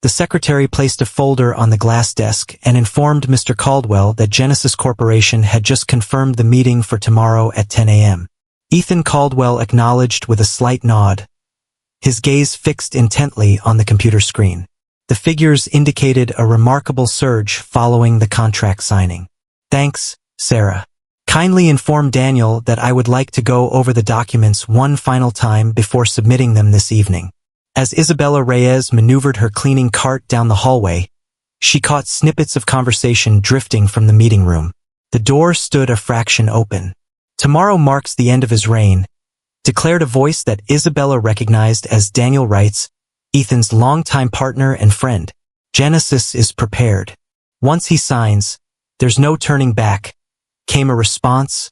The secretary placed a folder on the glass desk and informed Mr. Caldwell that Genesis Corporation had just confirmed the meeting for tomorrow at 10 a.m. Ethan Caldwell acknowledged with a slight nod, his gaze fixed intently on the computer screen. The figures indicated a remarkable surge following the contract signing. "Thanks, Sarah. Kindly inform Daniel that I would like to go over the documents one final time before submitting them this evening." As Isabella Reyes maneuvered her cleaning cart down the hallway, she caught snippets of conversation drifting from the meeting room. The door stood a fraction open. "Tomorrow marks the end of his reign," declared a voice that Isabella recognized as Daniel Wright's, Ethan's longtime partner and friend. "Genesis is prepared. Once he signs, there's no turning back," came a response,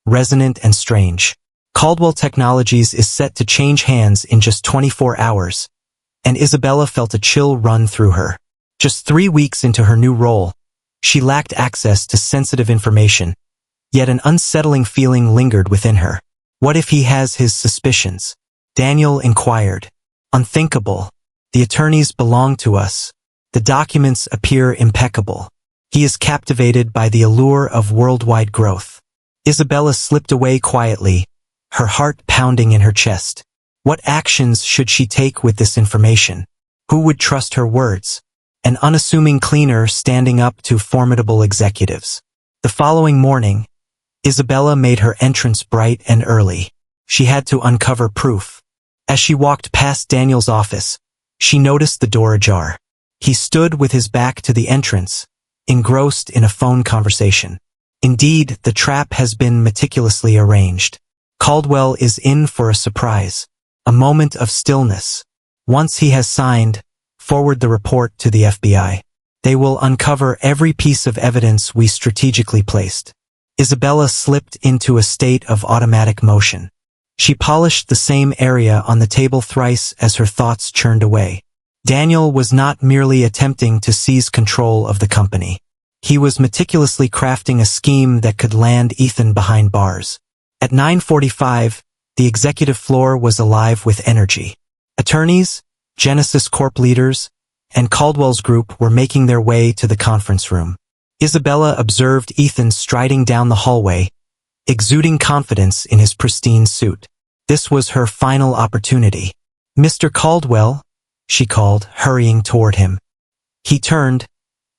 resonant and strange. "Caldwell Technologies is set to change hands in just 24 hours, and Isabella felt a chill run through her. Just 3 weeks into her new role, she lacked access to sensitive information, yet an unsettling feeling lingered within her. What if he has his suspicions? Daniel inquired. "Unthinkable. The attorneys belong to us. The documents appear impeccable. He is captivated by the allure of worldwide growth." Isabella slipped away quietly, her heart pounding in her chest. What actions should she take with this information? Who would trust her words? An unassuming cleaner standing up to formidable executives. The following morning, Isabella made her entrance bright and early. She had to uncover proof. As she walked past Daniel's office, she noticed the door ajar. He stood with his back to the entrance, engrossed in a phone conversation. Indeed, the trap has been meticulously arranged. Caldwell is in for a surprise. A moment of stillness. Once he has signed, forward the report to the FBI. They will uncover every piece of evidence we strategically placed. Isabella slipped into a state of automatic motion. She polished the same area on the table thrice as her thoughts churned away. Daniel was not merely attempting to seize control of the company. He was meticulously crafting a scheme that could land Ethan behind bars. At 9:45, the executive floor was alive with energy. Attorneys, Genesis Corp leaders, and Caldwell's group were making their way to the conference room. Isabella observed Ethan striding down the hallway, exuding confidence in his pristine suit. This was her final opportunity. "Mr. Caldwell," she called, hurrying toward him. He turned,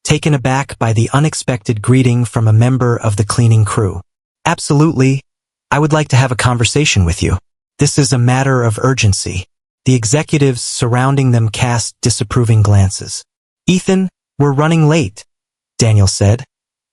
taken aback by the unexpected greeting from a member of the cleaning crew. "Absolutely. I would like to have a conversation with you. This is a matter of urgency." The executives surrounding them cast disapproving glances. "Ethan, we're running late," Daniel said,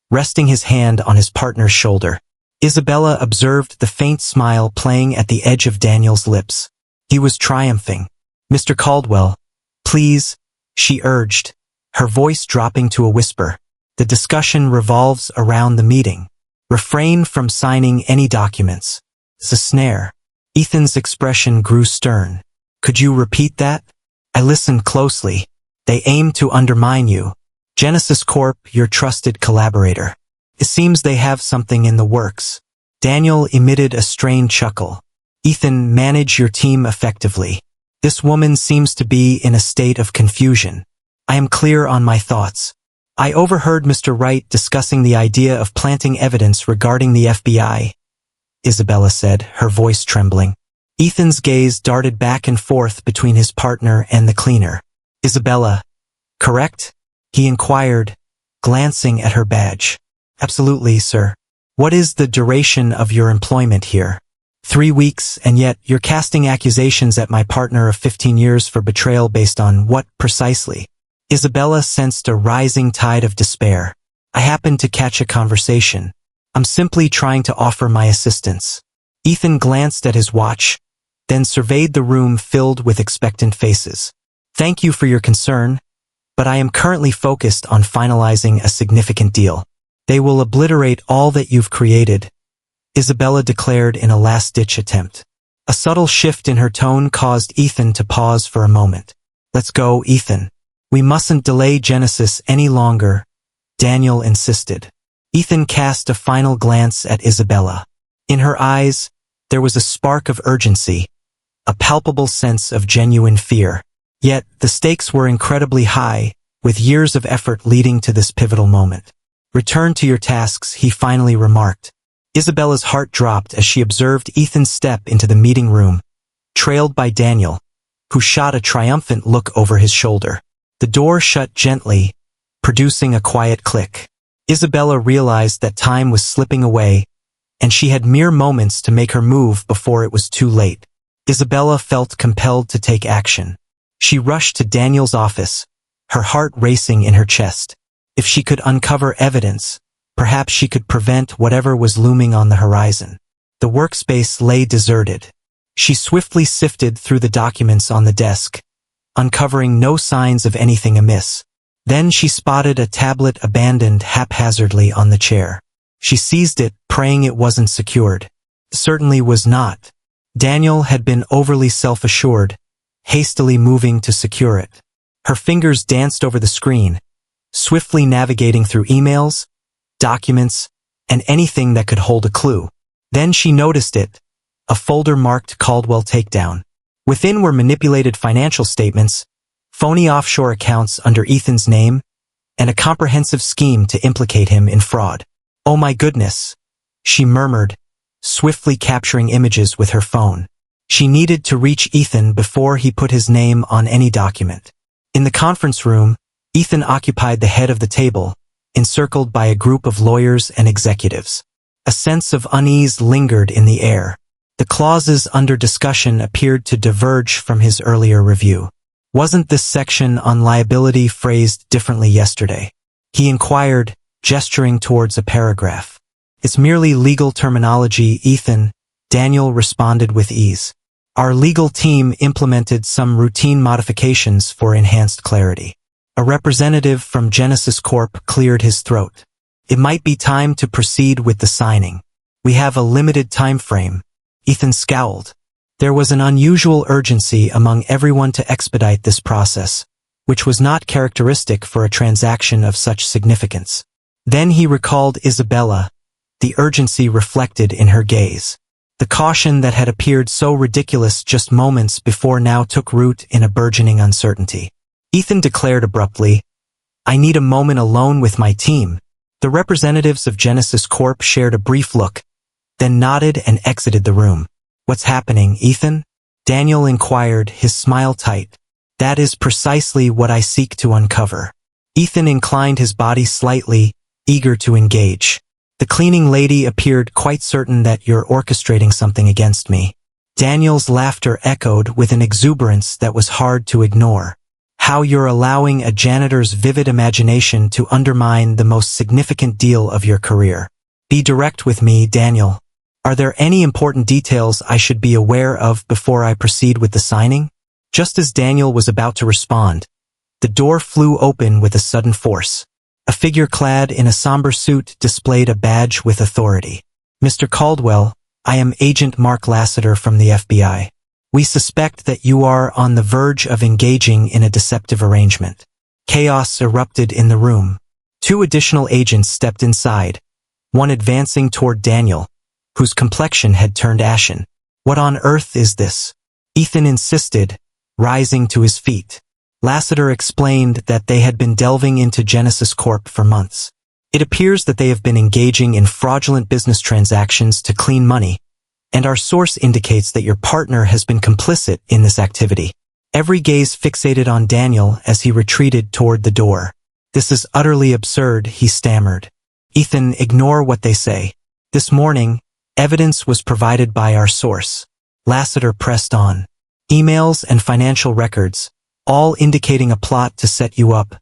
resting his hand on his partner's shoulder. Isabella observed the faint smile playing at the edge of Daniel's lips. He was triumphing. "Mr. Caldwell, please," she urged, her voice dropping to a whisper. "The discussion revolves around the meeting. Refrain from signing any documents." It's a snare. Ethan's expression grew stern. "Could you repeat that?" "I listened closely. They aim to undermine you. Genesis Corp, your trusted collaborator. It seems they have something in the works." Daniel emitted a strained chuckle. "Ethan, manage your team effectively. This woman seems to be in a state of confusion. I am clear on my thoughts. I overheard Mr. Wright discussing the idea of planting evidence regarding the FBI," Isabella said, her voice trembling. Ethan's gaze darted back and forth between his partner and the cleaner. "Isabella, correct?" he inquired, glancing at her badge. "Absolutely, sir." "What is the duration of your employment here?" 3 weeks, and yet you're casting accusations at my partner of 15 years for betrayal based on what precisely?" Isabella sensed a rising tide of despair. "I happened to catch a conversation. I'm simply trying to offer my assistance." Ethan glanced at his watch, then surveyed the room filled with expectant faces. "Thank you for your concern, but I am currently focused on finalizing a significant deal. They will obliterate all that you've created," Isabella declared in a last-ditch attempt. A subtle shift in her tone caused Ethan to pause for a moment. "Let's go, Ethan. We mustn't delay Genesis any longer," Daniel insisted. Ethan cast a final glance at Isabella. In her eyes, there was a spark of urgency, a palpable sense of genuine fear. Yet, the stakes were incredibly high, with years of effort leading to this pivotal moment. "Return to your tasks," he finally remarked. Isabella's heart dropped as she observed Ethan step into the meeting room, trailed by Daniel, who shot a triumphant look over his shoulder. The door shut gently, producing a quiet click. Isabella realized that time was slipping away, and she had mere moments to make her move before it was too late. Isabella felt compelled to take action. She rushed to Daniel's office, her heart racing in her chest. If she could uncover evidence, perhaps she could prevent whatever was looming on the horizon. The workspace lay deserted. She swiftly sifted through the documents on the desk, uncovering no signs of anything amiss. Then she spotted a tablet abandoned haphazardly on the chair. She seized it, praying it wasn't secured. It certainly was not. Daniel had been overly self-assured, hastily moving to secure it. Her fingers danced over the screen, swiftly navigating through emails, documents, and anything that could hold a clue. Then she noticed it, a folder marked Caldwell Takedown. Within were manipulated financial statements, phony offshore accounts under Ethan's name, and a comprehensive scheme to implicate him in fraud. "Oh my goodness," she murmured, swiftly capturing images with her phone. She needed to reach Ethan before he put his name on any document. In the conference room, Ethan occupied the head of the table, encircled by a group of lawyers and executives. A sense of unease lingered in the air. The clauses under discussion appeared to diverge from his earlier review. "Wasn't this section on liability phrased differently yesterday?" he inquired, gesturing towards a paragraph. "It's merely legal terminology, Ethan," Daniel responded with ease. "Our legal team implemented some routine modifications for enhanced clarity." A representative from Genesis Corp cleared his throat. "It might be time to proceed with the signing. We have a limited time frame." Ethan scowled. There was an unusual urgency among everyone to expedite this process, which was not characteristic for a transaction of such significance. Then he recalled Isabella, the urgency reflected in her gaze. The caution that had appeared so ridiculous just moments before now took root in a burgeoning uncertainty. Ethan declared abruptly, "I need a moment alone with my team." The representatives of Genesis Corp shared a brief look, then nodded and exited the room. "What's happening, Ethan?" Daniel inquired, his smile tight. "That is precisely what I seek to uncover." Ethan inclined his body slightly, eager to engage. "The cleaning lady appeared quite certain that you're orchestrating something against me." Daniel's laughter echoed with an exuberance that was hard to ignore. "How you're allowing a janitor's vivid imagination to undermine the most significant deal of your career. Be direct with me, Daniel. Are there any important details I should be aware of before I proceed with the signing?" Just as Daniel was about to respond, the door flew open with a sudden force. A figure clad in a somber suit displayed a badge with authority. "Mr. Caldwell, I am Agent Mark Lassiter from the FBI. We suspect that you are on the verge of engaging in a deceptive arrangement." Chaos erupted in the room. Two additional agents stepped inside, one advancing toward Daniel, whose complexion had turned ashen. "What on earth is this?" Ethan insisted, rising to his feet. Lassiter explained that they had been delving into Genesis Corp for months. "It appears that they have been engaging in fraudulent business transactions to clean money, and our source indicates that your partner has been complicit in this activity." Every gaze fixated on Daniel as he retreated toward the door. "This is utterly absurd," he stammered. "Ethan, ignore what they say. This morning, evidence was provided by our source." Lassiter pressed on. "Emails and financial records, all indicating a plot to set you up,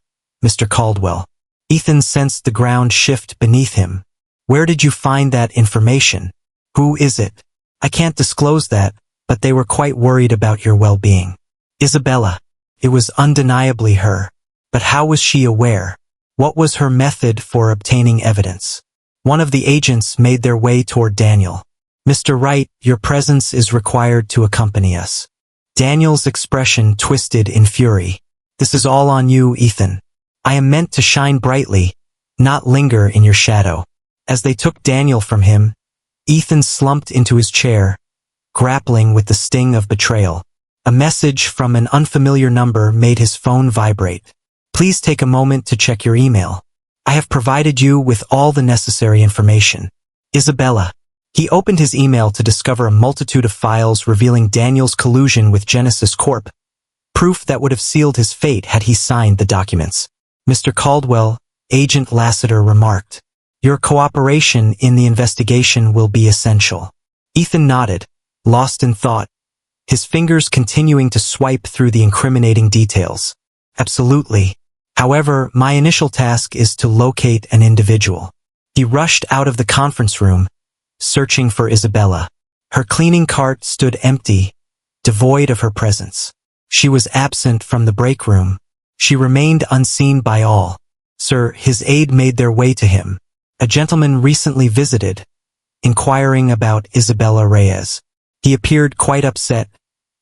Mr. Caldwell." Ethan sensed the ground shift beneath him. "Where did you find that information? Who is it?" "I can't disclose that, but they were quite worried about your well-being." Isabella. It was undeniably her. But how was she aware? What was her method for obtaining evidence? One of the agents made their way toward Daniel. "Mr. Wright, your presence is required to accompany us." Daniel's expression twisted in fury. "This is all on you, Ethan. I am meant to shine brightly, not linger in your shadow." As they took Daniel from him, Ethan slumped into his chair, grappling with the sting of betrayal. A message from an unfamiliar number made his phone vibrate. Please take a moment to check your email. I have provided you with all the necessary information. Isabella. He opened his email to discover a multitude of files revealing Daniel's collusion with Genesis Corp, proof that would have sealed his fate had he signed the documents. Mr. Caldwell, Agent Lassiter remarked, your cooperation in the investigation will be essential. Ethan nodded, lost in thought, his fingers continuing to swipe through the incriminating details. Absolutely. However, my initial task is to locate an individual. He rushed out of the conference room, searching for Isabella. Her cleaning cart stood empty, devoid of her presence. She was absent from the break room. She remained unseen by all. Sir, his aide made their way to him. A gentleman recently visited, inquiring about Isabella Reyes. He appeared quite upset,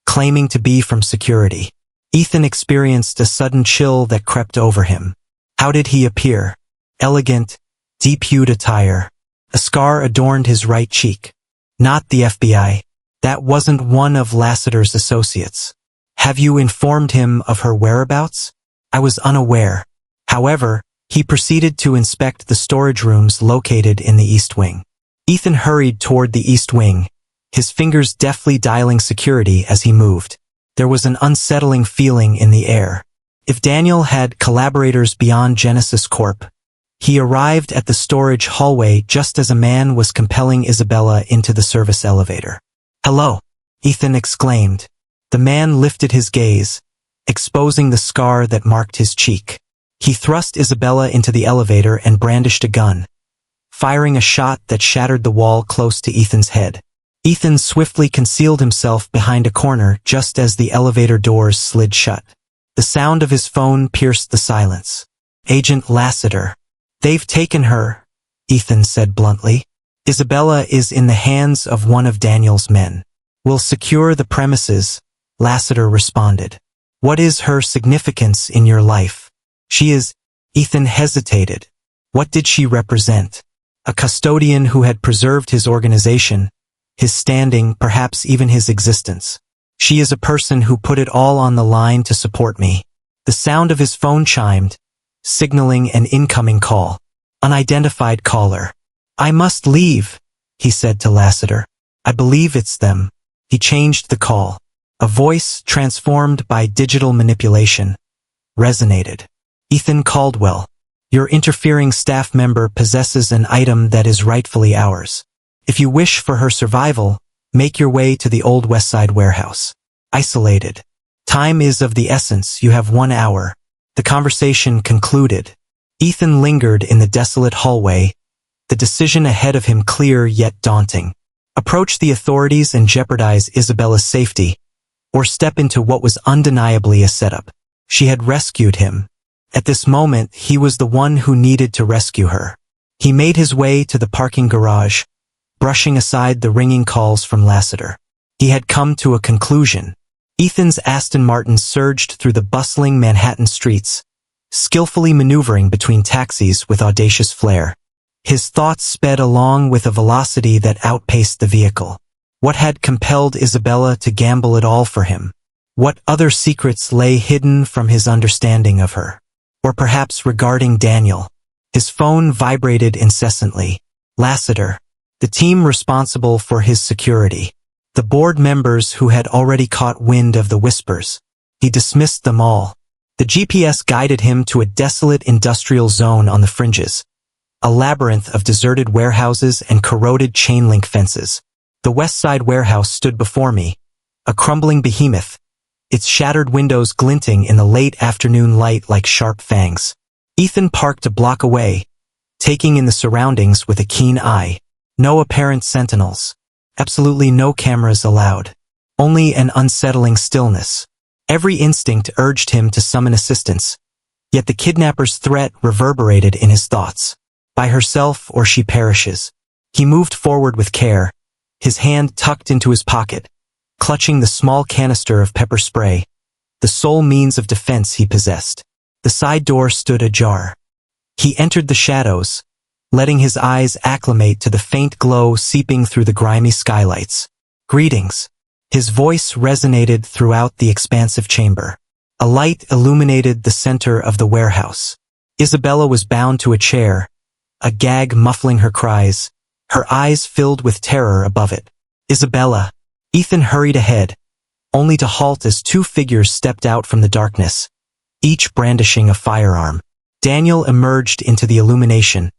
claiming to be from security. Ethan experienced a sudden chill that crept over him. How did he appear? Elegant, deep-hued attire. A scar adorned his right cheek. Not the FBI. That wasn't one of Lassiter's associates. Have you informed him of her whereabouts? I was unaware. However, he proceeded to inspect the storage rooms located in the East Wing. Ethan hurried toward the East Wing, his fingers deftly dialing security as he moved. There was an unsettling feeling in the air. If Daniel had collaborators beyond Genesis Corp, he arrived at the storage hallway just as a man was compelling Isabella into the service elevator. Hello, Ethan exclaimed. The man lifted his gaze, exposing the scar that marked his cheek. He thrust Isabella into the elevator and brandished a gun, firing a shot that shattered the wall close to Ethan's head. Ethan swiftly concealed himself behind a corner just as the elevator doors slid shut. The sound of his phone pierced the silence. Agent Lassiter. They've taken her, Ethan said bluntly. Isabella is in the hands of one of Daniel's men. We'll secure the premises, Lassiter responded. What is her significance in your life? She is. Ethan hesitated. What did she represent? A custodian who had preserved his organization, his standing, perhaps even his existence. She is a person who put it all on the line to support me. The sound of his phone chimed, signaling an incoming call. Unidentified caller. I must leave, he said to Lassiter. I believe it's them. He changed the call. A voice, transformed by digital manipulation, resonated. Ethan Caldwell. Your interfering staff member possesses an item that is rightfully ours. If you wish for her survival, make your way to the old West Side warehouse. Isolated. Time is of the essence, you have 1 hour. The conversation concluded. Ethan lingered in the desolate hallway, the decision ahead of him clear yet daunting. Approach the authorities and jeopardize Isabella's safety, or step into what was undeniably a setup. She had rescued him. At this moment, he was the one who needed to rescue her. He made his way to the parking garage, brushing aside the ringing calls from Lassiter. He had come to a conclusion. Ethan's Aston Martin surged through the bustling Manhattan streets, skillfully maneuvering between taxis with audacious flair. His thoughts sped along with a velocity that outpaced the vehicle. What had compelled Isabella to gamble it all for him? What other secrets lay hidden from his understanding of her? Or perhaps regarding Daniel? His phone vibrated incessantly. Lassiter. The team responsible for his security. The board members who had already caught wind of the whispers. He dismissed them all. The GPS guided him to a desolate industrial zone on the fringes. A labyrinth of deserted warehouses and corroded chain-link fences. The West Side warehouse stood before me, a crumbling behemoth, its shattered windows glinting in the late afternoon light like sharp fangs. Ethan parked a block away, taking in the surroundings with a keen eye. No apparent sentinels. Absolutely no cameras allowed. Only an unsettling stillness. Every instinct urged him to summon assistance. Yet the kidnapper's threat reverberated in his thoughts. By herself or she perishes. He moved forward with care, his hand tucked into his pocket, clutching the small canister of pepper spray, the sole means of defense he possessed. The side door stood ajar. He entered the shadows, letting his eyes acclimate to the faint glow seeping through the grimy skylights. Greetings. His voice resonated throughout the expansive chamber. A light illuminated the center of the warehouse. Isabella was bound to a chair, a gag muffling her cries, her eyes filled with terror above it. Isabella! Ethan hurried ahead, only to halt as two figures stepped out from the darkness, each brandishing a firearm. Daniel emerged into the illumination,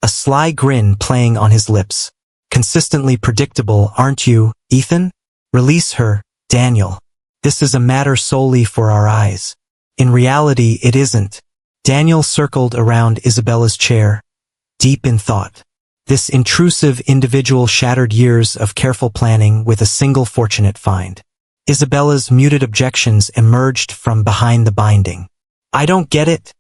a sly grin playing on his lips. Consistently predictable, aren't you, Ethan? Release her, Daniel. This is a matter solely for our eyes. In reality, it isn't. Daniel circled around Isabella's chair, deep in thought. This intrusive individual shattered years of careful planning with a single fortunate find. Isabella's muted objections emerged from behind the binding. I don't get it,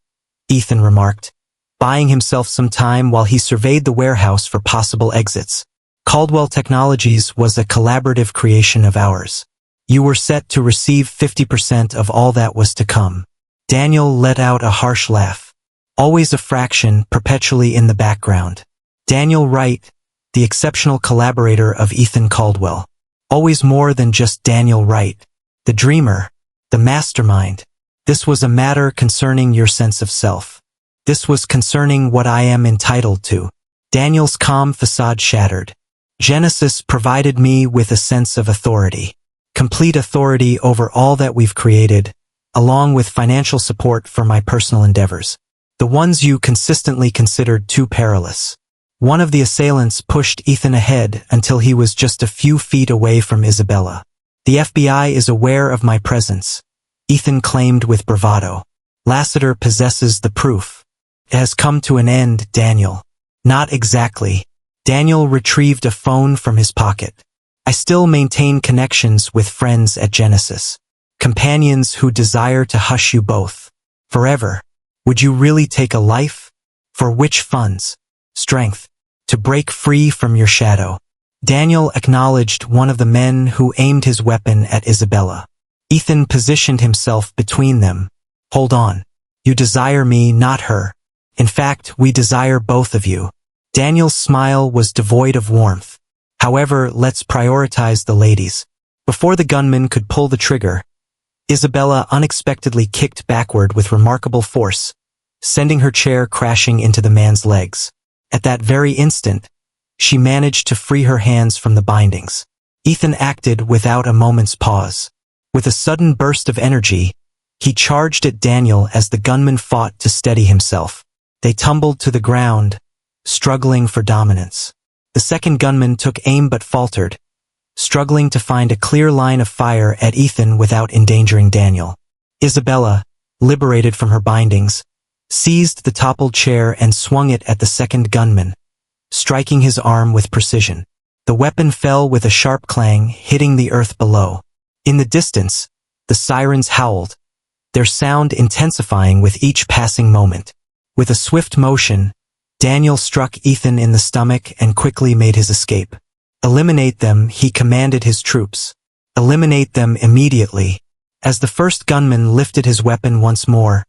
Ethan remarked, buying himself some time while he surveyed the warehouse for possible exits. Caldwell Technologies was a collaborative creation of ours. You were set to receive 50% of all that was to come. Daniel let out a harsh laugh. Always a fraction, perpetually in the background. Daniel Wright, the exceptional collaborator of Ethan Caldwell. Always more than just Daniel Wright. The dreamer, the mastermind. This was a matter concerning your sense of self. This was concerning what I am entitled to. Daniel's calm facade shattered. Genesis provided me with a sense of authority. Complete authority over all that we've created, along with financial support for my personal endeavors. The ones you consistently considered too perilous. One of the assailants pushed Ethan ahead until he was just a few feet away from Isabella. The FBI is aware of my presence, Ethan claimed with bravado. Lassiter possesses the proof. It has come to an end, Daniel. Not exactly. Daniel retrieved a phone from his pocket. I still maintain connections with friends at Genesis. Companions who desire to hush you both. Forever. Would you really take a life? For which funds? Strength. To break free from your shadow. Daniel acknowledged one of the men who aimed his weapon at Isabella. Ethan positioned himself between them. Hold on. You desire me, not her. In fact, we desire both of you. Daniel's smile was devoid of warmth. However, let's prioritize the ladies. Before the gunman could pull the trigger, Isabella unexpectedly kicked backward with remarkable force, sending her chair crashing into the man's legs. At that very instant, she managed to free her hands from the bindings. Ethan acted without a moment's pause. With a sudden burst of energy, he charged at Daniel as the gunman fought to steady himself. They tumbled to the ground, struggling for dominance. The second gunman took aim but faltered, struggling to find a clear line of fire at Ethan without endangering Daniel. Isabella, liberated from her bindings, seized the toppled chair and swung it at the second gunman, striking his arm with precision. The weapon fell with a sharp clang, hitting the earth below. In the distance, the sirens howled, their sound intensifying with each passing moment. With a swift motion, Daniel struck Ethan in the stomach and quickly made his escape. Eliminate them, he commanded his troops. Eliminate them immediately. As the first gunman lifted his weapon once more,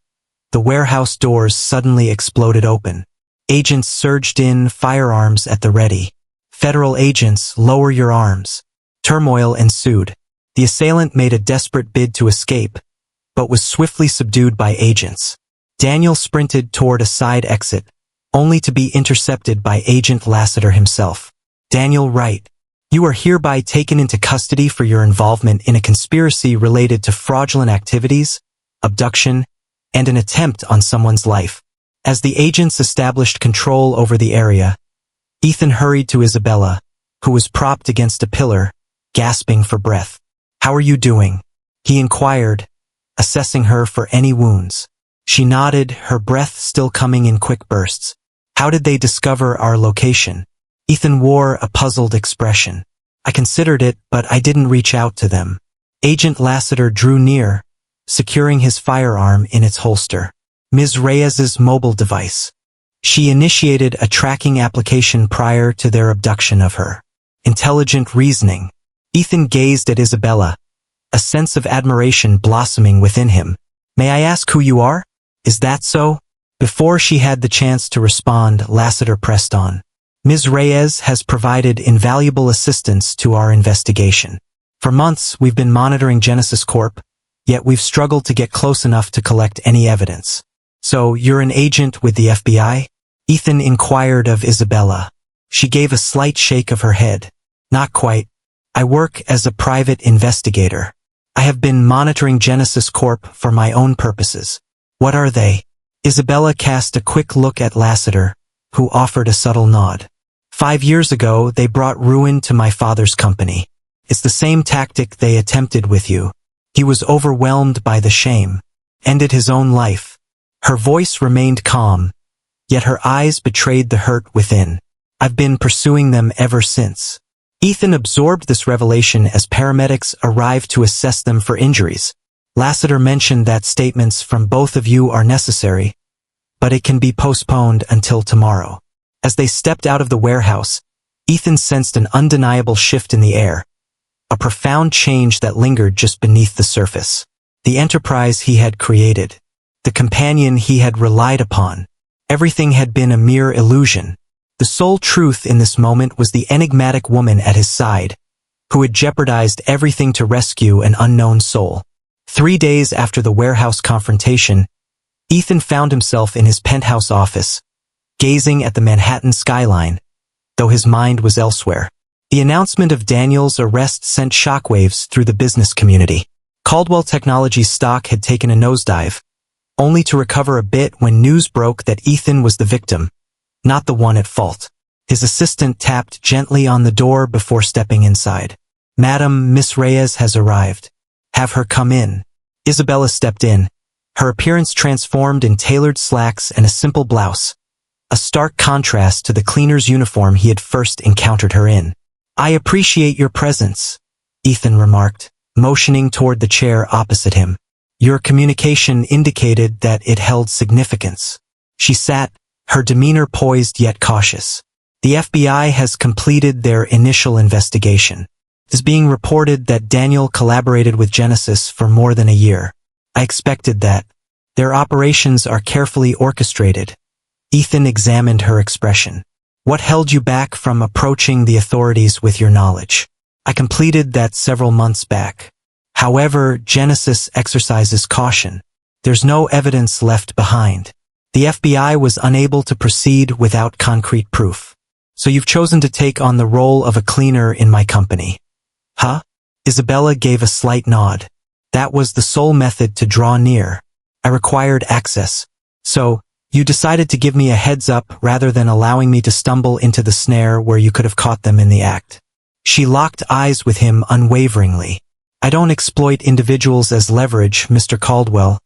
the warehouse doors suddenly exploded open. Agents surged in, firearms at the ready. Federal agents, lower your arms. Turmoil ensued. The assailant made a desperate bid to escape, but was swiftly subdued by agents. Daniel sprinted toward a side exit, only to be intercepted by Agent Lassiter himself. Daniel Wright, you are hereby taken into custody for your involvement in a conspiracy related to fraudulent activities, abduction, and an attempt on someone's life. As the agents established control over the area, Ethan hurried to Isabella, who was propped against a pillar, gasping for breath. How are you doing? He inquired, assessing her for any wounds. She nodded, her breath still coming in quick bursts. How did they discover our location? Ethan wore a puzzled expression. I considered it, but I didn't reach out to them. Agent Lassiter drew near, securing his firearm in its holster. Ms. Reyes's mobile device. She initiated a tracking application prior to their abduction of her. Intelligent reasoning. Ethan gazed at Isabella, a sense of admiration blossoming within him. May I ask who you are? Is that so? Before she had the chance to respond, Lassiter pressed on. Ms. Reyes has provided invaluable assistance to our investigation. For months, we've been monitoring Genesis Corp, yet we've struggled to get close enough to collect any evidence. So, you're an agent with the FBI? Ethan inquired of Isabella. She gave a slight shake of her head. Not quite. I work as a private investigator. I have been monitoring Genesis Corp for my own purposes. What are they? Isabella cast a quick look at Lassiter, who offered a subtle nod. 5 years ago, they brought ruin to my father's company. It's the same tactic they attempted with you. He was overwhelmed by the shame, ended his own life. Her voice remained calm, yet her eyes betrayed the hurt within. I've been pursuing them ever since. Ethan absorbed this revelation as paramedics arrived to assess them for injuries. Lassiter mentioned that statements from both of you are necessary, but it can be postponed until tomorrow. As they stepped out of the warehouse, Ethan sensed an undeniable shift in the air, a profound change that lingered just beneath the surface. The enterprise he had created, the companion he had relied upon, everything had been a mere illusion. The sole truth in this moment was the enigmatic woman at his side, who had jeopardized everything to rescue an unknown soul. 3 days after the warehouse confrontation, Ethan found himself in his penthouse office, gazing at the Manhattan skyline, though his mind was elsewhere. The announcement of Daniel's arrest sent shockwaves through the business community. Caldwell Technologies stock had taken a nosedive, only to recover a bit when news broke that Ethan was the victim, not the one at fault. His assistant tapped gently on the door before stepping inside. "Madam, Miss Reyes has arrived. Have her come in." Isabella stepped in, her appearance transformed in tailored slacks and a simple blouse, a stark contrast to the cleaner's uniform he had first encountered her in. "I appreciate your presence," Ethan remarked, motioning toward the chair opposite him. "Your communication indicated that it held significance." She sat, her demeanor poised yet cautious. "The FBI has completed their initial investigation. It is being reported that Daniel collaborated with Genesis for more than a year. I expected that. Their operations are carefully orchestrated." Ethan examined her expression. "What held you back from approaching the authorities with your knowledge?" "I completed that several months back. However, Genesis exercises caution. There's no evidence left behind. The FBI was unable to proceed without concrete proof. So you've chosen to take on the role of a cleaner in my company." "Huh?" Isabella gave a slight nod. "That was the sole method to draw near. I required access. So, you decided to give me a heads up rather than allowing me to stumble into the snare where you could have caught them in the act." She locked eyes with him unwaveringly. "I don't exploit individuals as leverage, Mr. Caldwell,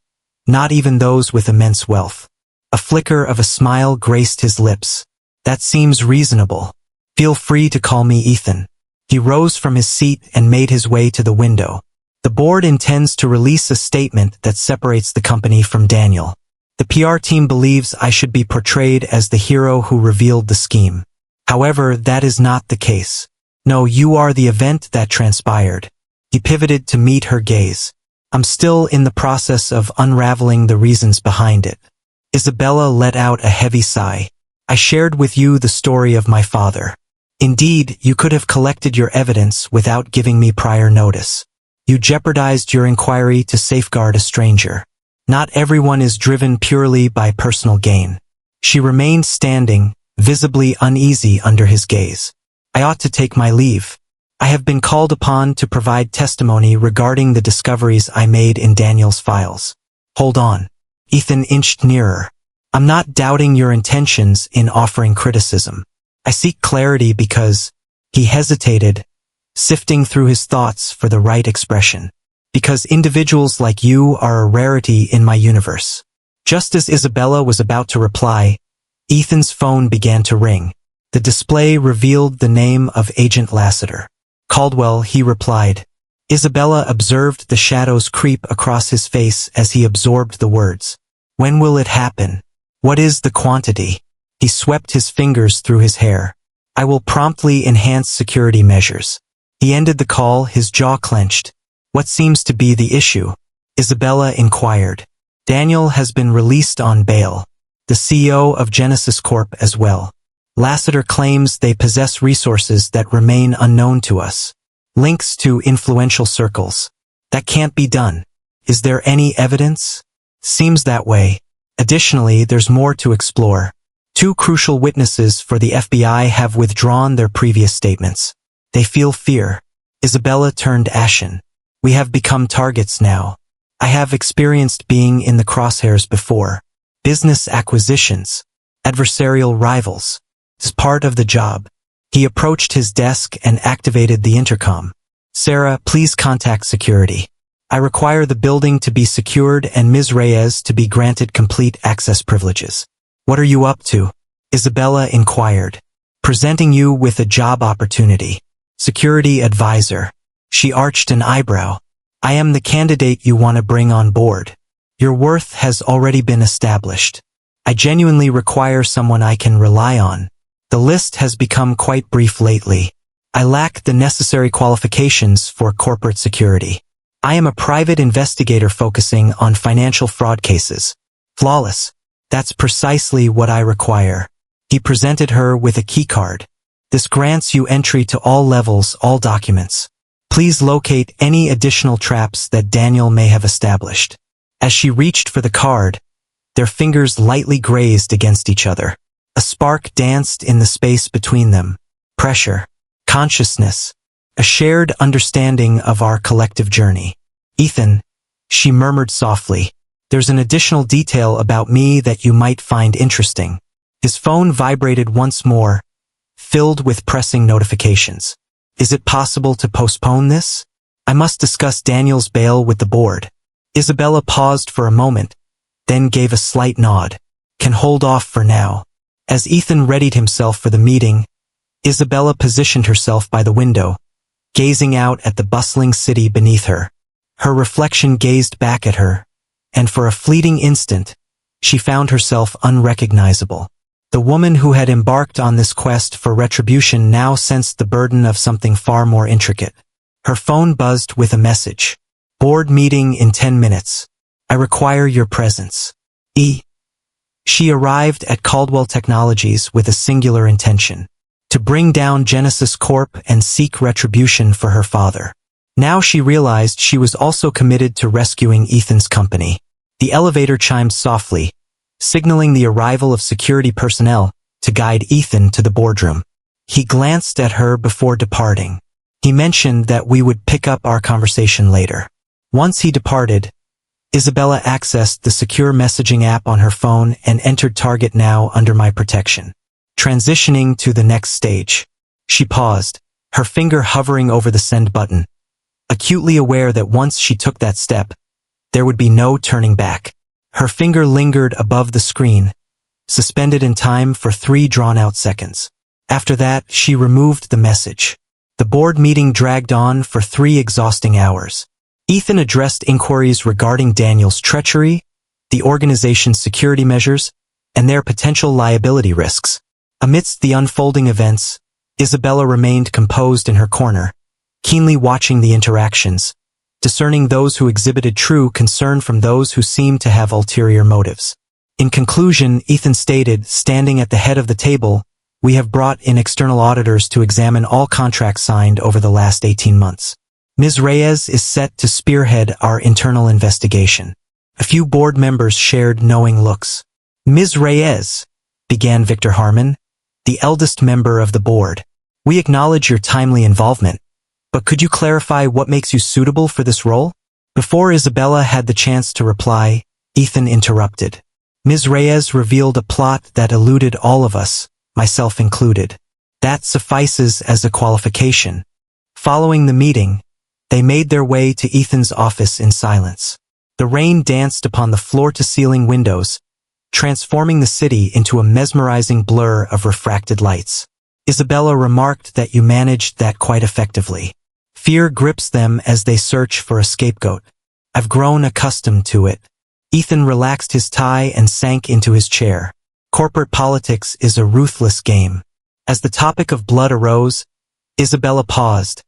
not even those with immense wealth." A flicker of a smile graced his lips. "That seems reasonable. Feel free to call me Ethan." He rose from his seat and made his way to the window. "The board intends to release a statement that separates the company from Daniel. The PR team believes I should be portrayed as the hero who revealed the scheme. However, that is not the case. No, you are the event that transpired." He pivoted to meet her gaze. "I'm still in the process of unraveling the reasons behind it." Isabella let out a heavy sigh. "I shared with you the story of my father. Indeed, you could have collected your evidence without giving me prior notice. You jeopardized your inquiry to safeguard a stranger. Not everyone is driven purely by personal gain." She remained standing, visibly uneasy under his gaze. "I ought to take my leave. I have been called upon to provide testimony regarding the discoveries I made in Daniel's files." "Hold on." Ethan inched nearer. "I'm not doubting your intentions in offering criticism. I seek clarity because—" He hesitated, sifting through his thoughts for the right expression. "Because individuals like you are a rarity in my universe." Just as Isabella was about to reply, Ethan's phone began to ring. The display revealed the name of Agent Lassiter. "Caldwell," he replied. Isabella observed the shadows creep across his face as he absorbed the words. "When will it happen? What is the quantity?" He swept his fingers through his hair. "I will promptly enhance security measures." He ended the call, his jaw clenched. "What seems to be the issue?" Isabella inquired. "Daniel has been released on bail. The CEO of Genesis Corp as well. Lassiter claims they possess resources that remain unknown to us. Links to influential circles. That can't be done. Is there any evidence? Seems that way. Additionally, there's more to explore. Two crucial witnesses for the FBI have withdrawn their previous statements. They feel fear. Isabella turned ashen. We have become targets now. I have experienced being in the crosshairs before. Business acquisitions. Adversarial rivals. It's part of the job. He approached his desk and activated the intercom. Sarah, please contact security. I require the building to be secured and Ms. Reyes to be granted complete access privileges. What are you up to? Isabella inquired. Presenting you with a job opportunity. Security advisor. She arched an eyebrow. I am the candidate you want to bring on board. Your worth has already been established. I genuinely require someone I can rely on. The list has become quite brief lately. I lack the necessary qualifications for corporate security. I am a private investigator focusing on financial fraud cases. Flawless. That's precisely what I require. He presented her with a keycard. This grants you entry to all levels, all documents. Please locate any additional traps that Daniel may have established. As she reached for the card, their fingers lightly grazed against each other. A spark danced in the space between them. Pressure. Consciousness. A shared understanding of our collective journey. Ethan, she murmured softly, there's an additional detail about me that you might find interesting. His phone vibrated once more, filled with pressing notifications. Is it possible to postpone this? I must discuss Daniel's bail with the board. Isabella paused for a moment, then gave a slight nod. Can hold off for now. As Ethan readied himself for the meeting, Isabella positioned herself by the window, gazing out at the bustling city beneath her. Her reflection gazed back at her, and for a fleeting instant, she found herself unrecognizable. The woman who had embarked on this quest for retribution now sensed the burden of something far more intricate. Her phone buzzed with a message. Board meeting in 10 minutes. I require your presence. She arrived at Caldwell Technologies with a singular intention. To bring down Genesis Corp and seek retribution for her father. Now she realized she was also committed to rescuing Ethan's company. The elevator chimed softly, signaling the arrival of security personnel to guide Ethan to the boardroom. He glanced at her before departing. He mentioned that we would pick up our conversation later. Once he departed, Isabella accessed the secure messaging app on her phone and entered Target Now under my protection. Transitioning to the next stage. She paused, her finger hovering over the send button, acutely aware that once she took that step, there would be no turning back. Her finger lingered above the screen, suspended in time for 3 drawn-out seconds. After that, she removed the message. The board meeting dragged on for 3 exhausting hours. Ethan addressed inquiries regarding Daniel's treachery, the organization's security measures, and their potential liability risks. Amidst the unfolding events, Isabella remained composed in her corner, keenly watching the interactions, discerning those who exhibited true concern from those who seemed to have ulterior motives. In conclusion, Ethan stated, standing at the head of the table, we have brought in external auditors to examine all contracts signed over the last 18 months. Ms. Reyes is set to spearhead our internal investigation. A few board members shared knowing looks. Ms. Reyes, began Victor Harmon, the eldest member of the board. We acknowledge your timely involvement, but could you clarify what makes you suitable for this role? Before Isabella had the chance to reply, Ethan interrupted. Ms. Reyes revealed a plot that eluded all of us, myself included. That suffices as a qualification. Following the meeting, they made their way to Ethan's office in silence. The rain danced upon the floor-to-ceiling windows, transforming the city into a mesmerizing blur of refracted lights. Isabella remarked that you managed that quite effectively. Fear grips them as they search for a scapegoat. I've grown accustomed to it. Ethan relaxed his tie and sank into his chair. Corporate politics is a ruthless game. As the topic of blood arose, Isabella paused,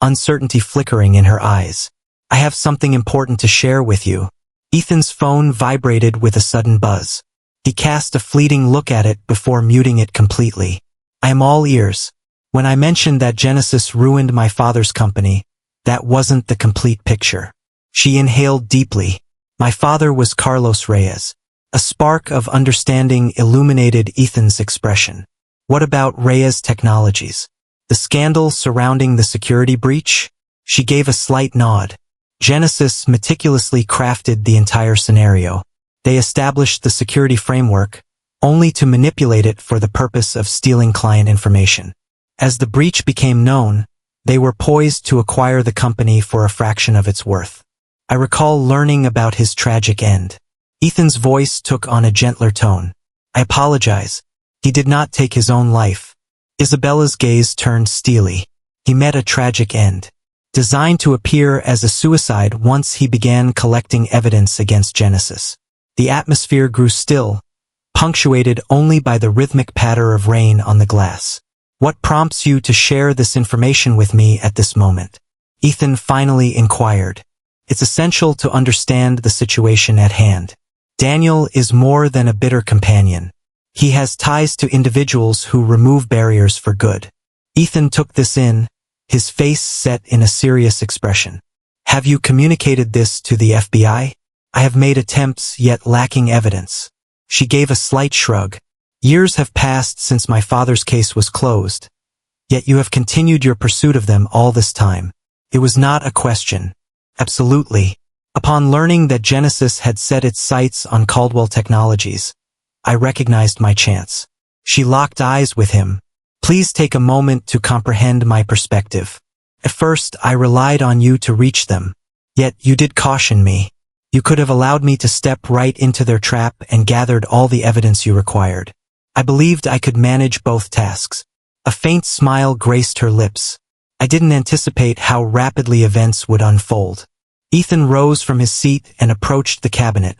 uncertainty flickering in her eyes. I have something important to share with you. Ethan's phone vibrated with a sudden buzz. He cast a fleeting look at it before muting it completely. I am all ears. When I mentioned that Genesis ruined my father's company, that wasn't the complete picture. She inhaled deeply. My father was Carlos Reyes. A spark of understanding illuminated Ethan's expression. What about Reyes Technologies? The scandal surrounding the security breach? She gave a slight nod. Genesis meticulously crafted the entire scenario. They established the security framework, only to manipulate it for the purpose of stealing client information. As the breach became known, they were poised to acquire the company for a fraction of its worth. I recall learning about his tragic end. Ethan's voice took on a gentler tone. I apologize. He did not take his own life. Isabella's gaze turned steely. He met a tragic end. Designed to appear as a suicide once he began collecting evidence against Genesis. The atmosphere grew still, punctuated only by the rhythmic patter of rain on the glass. What prompts you to share this information with me at this moment? Ethan finally inquired. It's essential to understand the situation at hand. Daniel is more than a bitter companion. He has ties to individuals who remove barriers for good. Ethan took this in, his face set in a serious expression. Have you communicated this to the FBI? I have made attempts, yet lacking evidence. She gave a slight shrug. Years have passed since my father's case was closed, yet you have continued your pursuit of them all this time. It was not a question. Absolutely. Upon learning that Genesis had set its sights on Caldwell Technologies, I recognized my chance. She locked eyes with him. Please take a moment to comprehend my perspective. At first, I relied on you to reach them. Yet you did caution me. You could have allowed me to step right into their trap and gathered all the evidence you required. I believed I could manage both tasks. A faint smile graced her lips. I didn't anticipate how rapidly events would unfold. Ethan rose from his seat and approached the cabinet,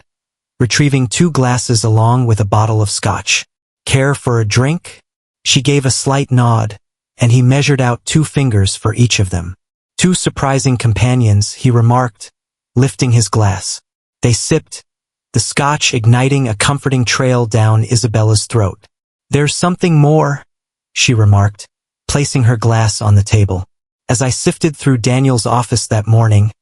retrieving 2 glasses along with a bottle of scotch. Care for a drink? She gave a slight nod, and he measured out 2 fingers for each of them. 2 surprising companions, he remarked, lifting his glass. They sipped, the scotch igniting a comforting trail down Isabella's throat. There's something more, she remarked, placing her glass on the table. As I sifted through Daniel's office that morning,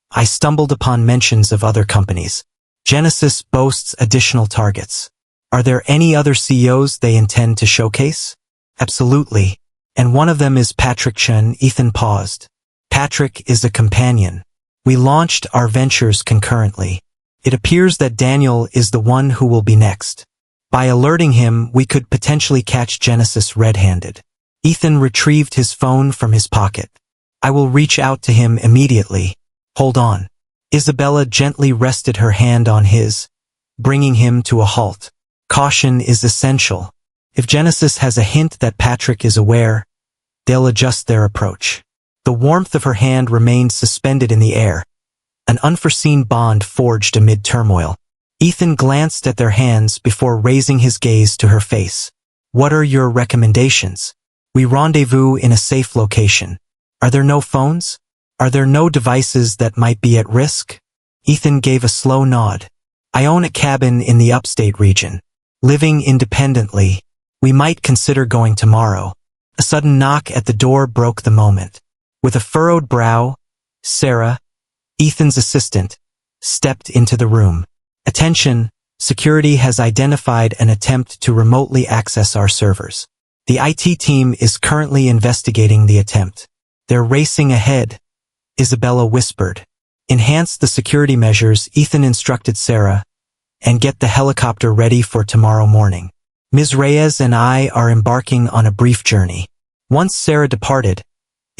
I stumbled upon mentions of other companies. Genesis boasts additional targets. Are there any other CEOs they intend to showcase? Absolutely. And one of them is Patrick Chen. Ethan paused. Patrick is a companion. We launched our ventures concurrently. It appears that Daniel is the one who will be next. By alerting him, we could potentially catch Genesis red-handed. Ethan retrieved his phone from his pocket. I will reach out to him immediately. Hold on. Isabella gently rested her hand on his, bringing him to a halt. Caution is essential. If Genesis has a hint that Patrick is aware, they'll adjust their approach. The warmth of her hand remained suspended in the air. An unforeseen bond forged amid turmoil. Ethan glanced at their hands before raising his gaze to her face. What are your recommendations? We rendezvous in a safe location. Are there no phones? Are there no devices that might be at risk? Ethan gave a slow nod. I own a cabin in the upstate region. Living independently, we might consider going tomorrow. A sudden knock at the door broke the moment. With a furrowed brow, Sarah, Ethan's assistant, stepped into the room. Attention, security has identified an attempt to remotely access our servers. The IT team is currently investigating the attempt. They're racing ahead, Isabella whispered. Enhance the security measures, Ethan instructed Sarah, and get the helicopter ready for tomorrow morning. Ms. Reyes and I are embarking on a brief journey. Once Sarah departed,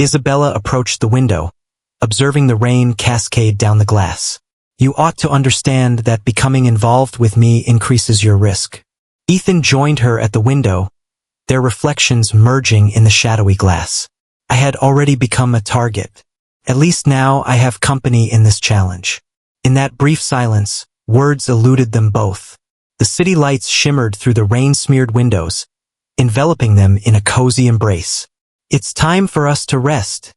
Isabella approached the window, observing the rain cascade down the glass. You ought to understand that becoming involved with me increases your risk. Ethan joined her at the window, their reflections merging in the shadowy glass. I had already become a target. At least now I have company in this challenge. In that brief silence, words eluded them both. The city lights shimmered through the rain-smeared windows, enveloping them in a cozy embrace. It's time for us to rest,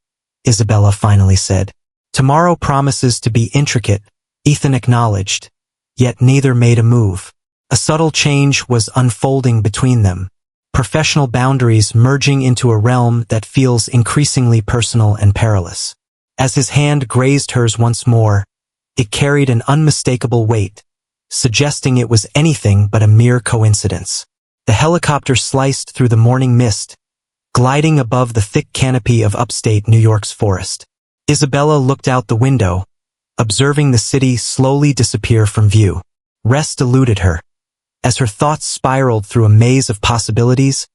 Isabella finally said. Tomorrow promises to be intricate, Ethan acknowledged, yet neither made a move. A subtle change was unfolding between them. professional boundaries merging into a realm that feels increasingly personal and perilous. As his hand grazed hers once more, it carried an unmistakable weight, suggesting it was anything but a mere coincidence. The helicopter sliced through the morning mist, gliding above the thick canopy of upstate New York's forest. Isabella looked out the window, observing the city slowly disappear from view. Rest eluded her, as her thoughts spiraled through a maze of possibilities,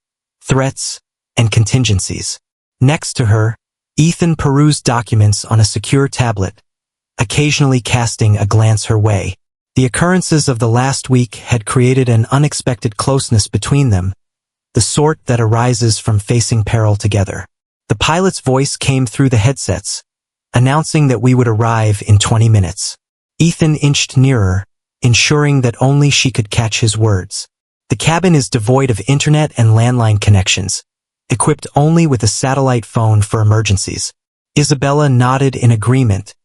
threats, and contingencies. Next to her, Ethan perused documents on a secure tablet, occasionally casting a glance her way. The occurrences of the last week had created an unexpected closeness between them, the sort that arises from facing peril together. The pilot's voice came through the headsets, announcing that we would arrive in 20 minutes. Ethan inched nearer, ensuring that only she could catch his words. The cabin is devoid of internet and landline connections, equipped only with a satellite phone for emergencies. Isabella nodded in agreement,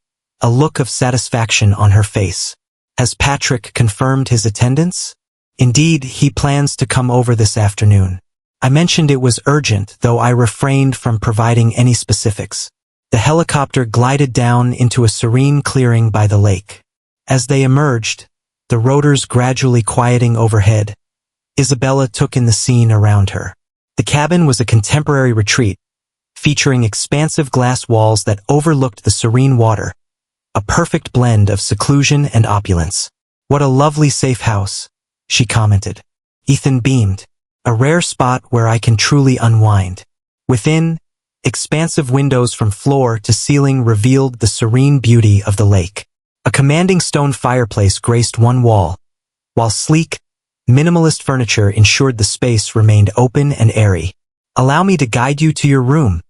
a look of satisfaction on her face. Has Patrick confirmed his attendance? Indeed, he plans to come over this afternoon. I mentioned it was urgent, though I refrained from providing any specifics. The helicopter glided down into a serene clearing by the lake. As they emerged, the rotors gradually quieting overhead, Isabella took in the scene around her. The cabin was a contemporary retreat, featuring expansive glass walls that overlooked the serene water, a perfect blend of seclusion and opulence. What a lovely safe house, she commented. Ethan beamed. A rare spot where I can truly unwind. Within, expansive windows from floor to ceiling revealed the serene beauty of the lake. A commanding stone fireplace graced one wall, while sleek, minimalist furniture ensured the space remained open and airy. Allow me to guide you to your room,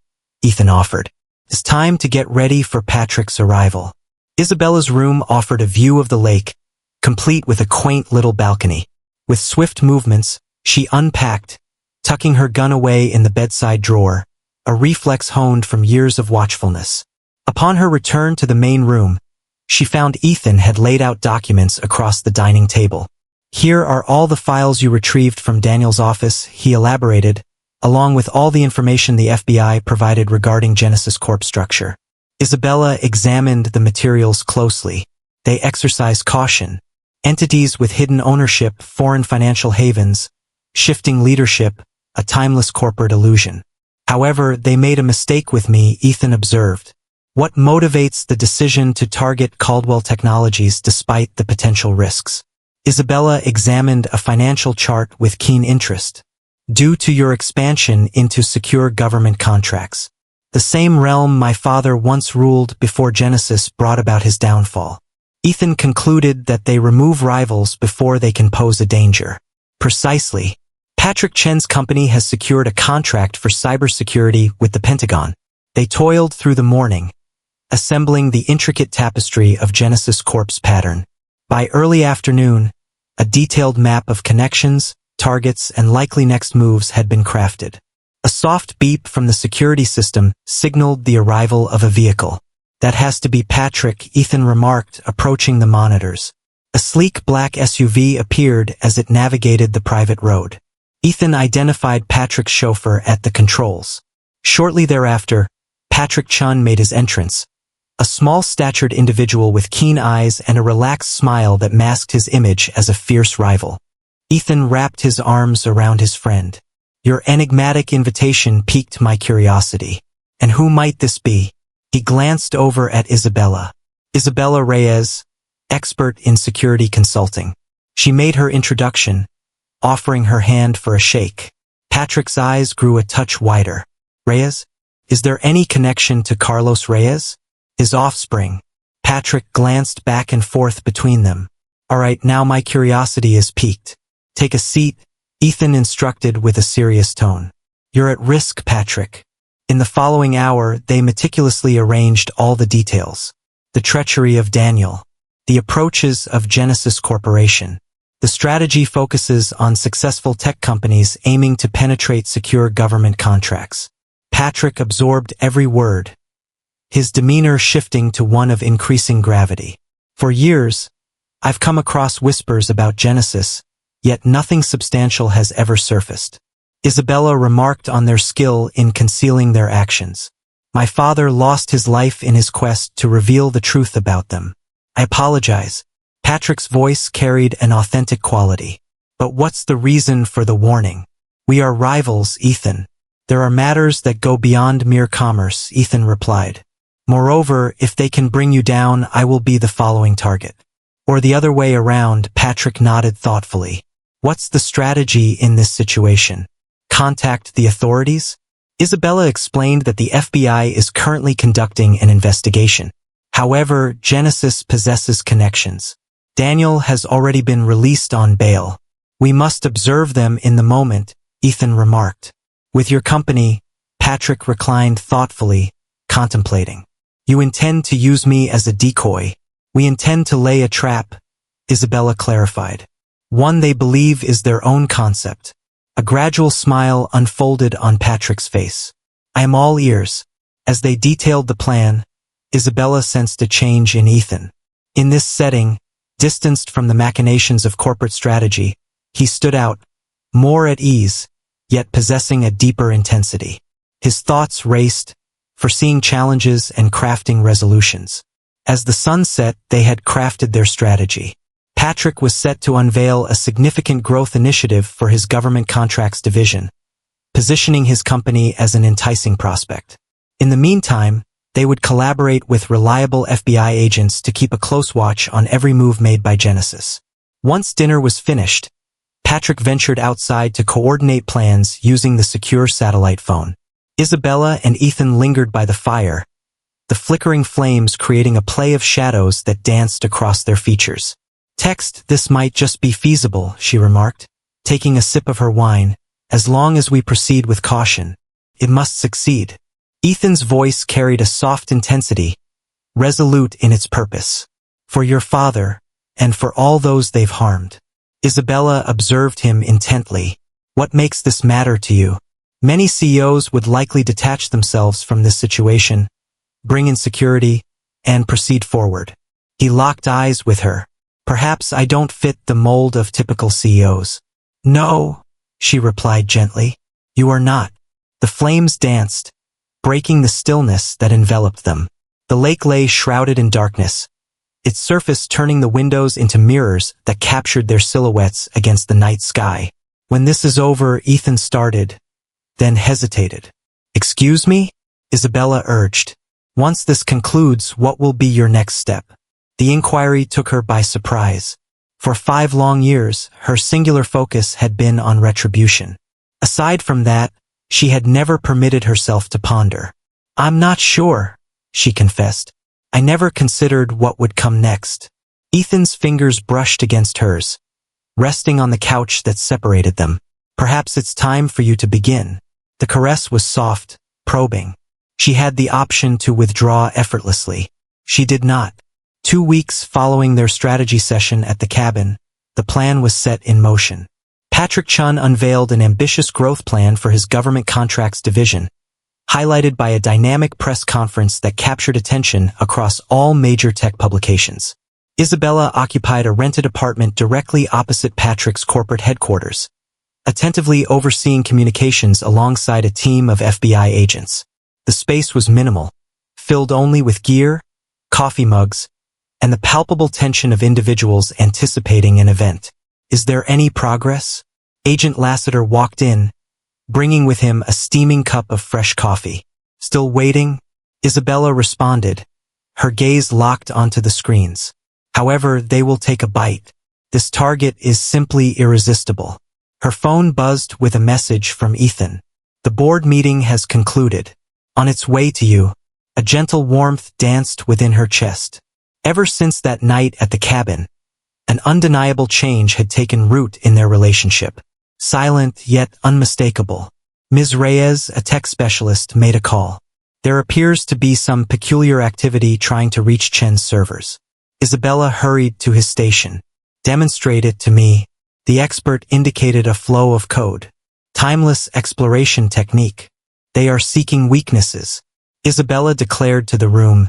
Ethan offered. It's time to get ready for Patrick's arrival. Isabella's room offered a view of the lake, complete with a quaint little balcony. With swift movements, she unpacked, tucking her gun away in the bedside drawer, a reflex honed from years of watchfulness. Upon her return to the main room, she found Ethan had laid out documents across the dining table. Here are all the files you retrieved from Daniel's office, he elaborated, along with all the information the FBI provided regarding Genesis Corp structure. Isabella examined the materials closely. They exercise caution. Entities with hidden ownership, foreign financial havens, shifting leadership, a timeless corporate illusion. However, they made a mistake with me, Ethan observed. What motivates the decision to target Caldwell Technologies despite the potential risks? Isabella examined a financial chart with keen interest. Due to your expansion into secure government contracts. The same realm my father once ruled before Genesis brought about his downfall. Ethan concluded that they remove rivals before they can pose a danger. Precisely. Patrick Chen's company has secured a contract for cybersecurity with the Pentagon. They toiled through the morning, assembling the intricate tapestry of Genesis Corp's pattern. By early afternoon, a detailed map of connections, targets, and likely next moves had been crafted. A soft beep from the security system signaled the arrival of a vehicle. That has to be Patrick, Ethan remarked, approaching the monitors. A sleek black SUV appeared as it navigated the private road. Ethan identified Patrick's chauffeur at the controls. Shortly thereafter, Patrick Chun made his entrance, a small-statured individual with keen eyes and a relaxed smile that masked his image as a fierce rival. Ethan wrapped his arms around his friend. Your enigmatic invitation piqued my curiosity. And who might this be? He glanced over at Isabella. Isabella Reyes, expert in security consulting. She made her introduction, offering her hand for a shake. Patrick's eyes grew a touch wider. Reyes? Is there any connection to Carlos Reyes? His offspring. Patrick glanced back and forth between them. All right, now my curiosity is piqued. Take a seat, Ethan instructed with a serious tone. You're at risk, Patrick. In the following hour, they meticulously arranged all the details. The treachery of Daniel. The approaches of Genesis Corporation. The strategy focuses on successful tech companies aiming to penetrate secure government contracts. Patrick absorbed every word, his demeanor shifting to one of increasing gravity. For years, I've come across whispers about Genesis, yet nothing substantial has ever surfaced. Isabella remarked on their skill in concealing their actions. My father lost his life in his quest to reveal the truth about them. I apologize. Patrick's voice carried an authentic quality. But what's the reason for the warning? We are rivals, Ethan. There are matters that go beyond mere commerce, Ethan replied. Moreover, if they can bring you down, I will be the following target. Or the other way around, Patrick nodded thoughtfully. What's the strategy in this situation? Contact the authorities? Isabella explained that the FBI is currently conducting an investigation. However, Genesis possesses connections. Daniel has already been released on bail. We must observe them in the moment, Ethan remarked. With your company, Patrick reclined thoughtfully, contemplating. You intend to use me as a decoy. We intend to lay a trap, Isabella clarified. One they believe is their own concept. A gradual smile unfolded on Patrick's face. I am all ears. As they detailed the plan, Isabella sensed a change in Ethan. In this setting, distanced from the machinations of corporate strategy, he stood out, more at ease, yet possessing a deeper intensity. His thoughts raced, foreseeing challenges and crafting resolutions. As the sun set, they had crafted their strategy. Patrick was set to unveil a significant growth initiative for his government contracts division, positioning his company as an enticing prospect. In the meantime, they would collaborate with reliable FBI agents to keep a close watch on every move made by Genesis. Once dinner was finished, Patrick ventured outside to coordinate plans using the secure satellite phone. Isabella and Ethan lingered by the fire, the flickering flames creating a play of shadows that danced across their features. This might just be feasible, she remarked, taking a sip of her wine. As long as we proceed with caution, it must succeed. Ethan's voice carried a soft intensity, resolute in its purpose. For your father, and for all those they've harmed. Isabella observed him intently. What makes this matter to you? Many CEOs would likely detach themselves from this situation, bring in security, and proceed forward. He locked eyes with her. Perhaps I don't fit the mold of typical CEOs. No, she replied gently. You are not. The flames danced, breaking the stillness that enveloped them. The lake lay shrouded in darkness, its surface turning the windows into mirrors that captured their silhouettes against the night sky. When this is over, Ethan started, then hesitated. Excuse me? Isabella urged. Once this concludes, what will be your next step? The inquiry took her by surprise. For 5 long years, her singular focus had been on retribution. Aside from that, she had never permitted herself to ponder. I'm not sure, she confessed. I never considered what would come next. Ethan's fingers brushed against hers, resting on the couch that separated them. Perhaps it's time for you to begin. The caress was soft, probing. She had the option to withdraw effortlessly. She did not. 2 weeks following their strategy session at the cabin, the plan was set in motion. Patrick Chun unveiled an ambitious growth plan for his government contracts division, highlighted by a dynamic press conference that captured attention across all major tech publications. Isabella occupied a rented apartment directly opposite Patrick's corporate headquarters, attentively overseeing communications alongside a team of FBI agents. The space was minimal, filled only with gear, coffee mugs, and the palpable tension of individuals anticipating an event. Is there any progress? Agent Lassiter walked in, bringing with him a steaming cup of fresh coffee. Still waiting? Isabella responded, her gaze locked onto the screens. However, they will take a bite. This target is simply irresistible. Her phone buzzed with a message from Ethan. The board meeting has concluded. On its way to you. A gentle warmth danced within her chest. Ever since that night at the cabin, an undeniable change had taken root in their relationship. Silent yet unmistakable. Ms. Reyes, a tech specialist, made a call. There appears to be some peculiar activity trying to reach Chen's servers. Isabella hurried to his station. Demonstrate it to me. The expert indicated a flow of code. Timeless exploration technique. They are seeking weaknesses. Isabella declared to the room.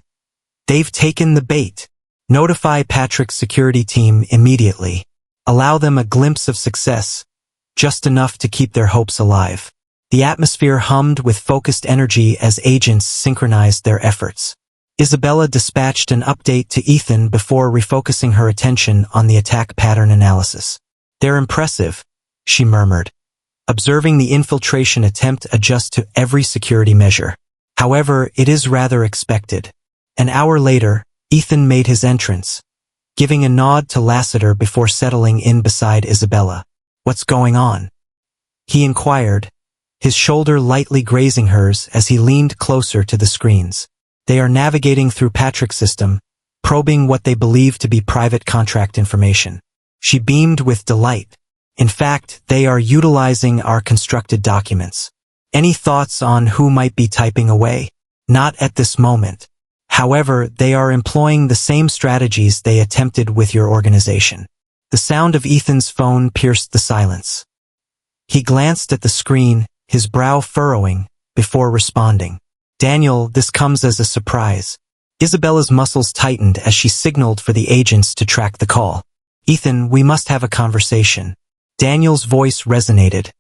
They've taken the bait. Notify Patrick's security team immediately. Allow them a glimpse of success, just enough to keep their hopes alive. The atmosphere hummed with focused energy as agents synchronized their efforts. Isabella dispatched an update to Ethan before refocusing her attention on the attack pattern analysis. "They're impressive," she murmured, observing the infiltration attempt adjust to every security measure. "However, it is rather expected." An hour later, Ethan made his entrance, giving a nod to Lassiter before settling in beside Isabella. "What's going on?" he inquired, his shoulder lightly grazing hers as he leaned closer to the screens. "They are navigating through Patrick's system, probing what they believe to be private contract information." She beamed with delight. "In fact, they are utilizing our constructed documents. Any thoughts on who might be typing away?" "Not at this moment. However, they are employing the same strategies they attempted with your organization." The sound of Ethan's phone pierced the silence. He glanced at the screen, his brow furrowing, before responding. "Daniel, this comes as a surprise." Isabella's muscles tightened as she signaled for the agents to track the call. "Ethan, we must have a conversation." Daniel's voice resonated,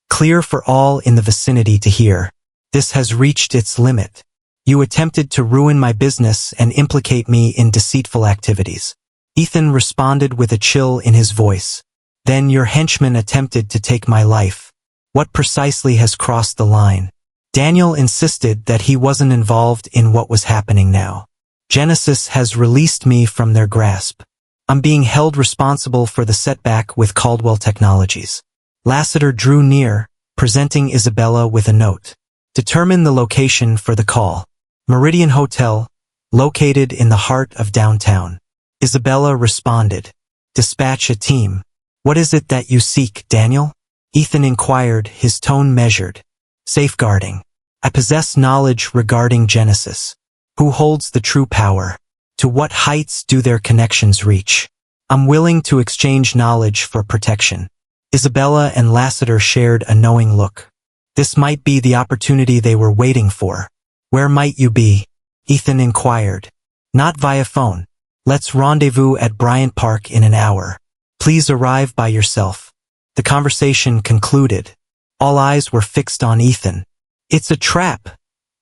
clear for all in the vicinity to hear. "This has reached its limit. You attempted to ruin my business and implicate me in deceitful activities." Ethan responded with a chill in his voice. "Then your henchman attempted to take my life. What precisely has crossed the line?" Daniel insisted that he wasn't involved in what was happening now. "Genesis has released me from their grasp. I'm being held responsible for the setback with Caldwell Technologies." Lassiter drew near, presenting Isabella with a note. "Determine the location for the call. Meridian Hotel, located in the heart of downtown." Isabella responded. "Dispatch a team." "What is it that you seek, Daniel?" Ethan inquired, his tone measured. "Safeguarding. I possess knowledge regarding Genesis. Who holds the true power? To what heights do their connections reach? I'm willing to exchange knowledge for protection." Isabella and Lassiter shared a knowing look. This might be the opportunity they were waiting for. "Where might you be?" Ethan inquired. "Not via phone. Let's rendezvous at Bryant Park in an hour. Please arrive by yourself." The conversation concluded. All eyes were fixed on Ethan. "It's a trap,"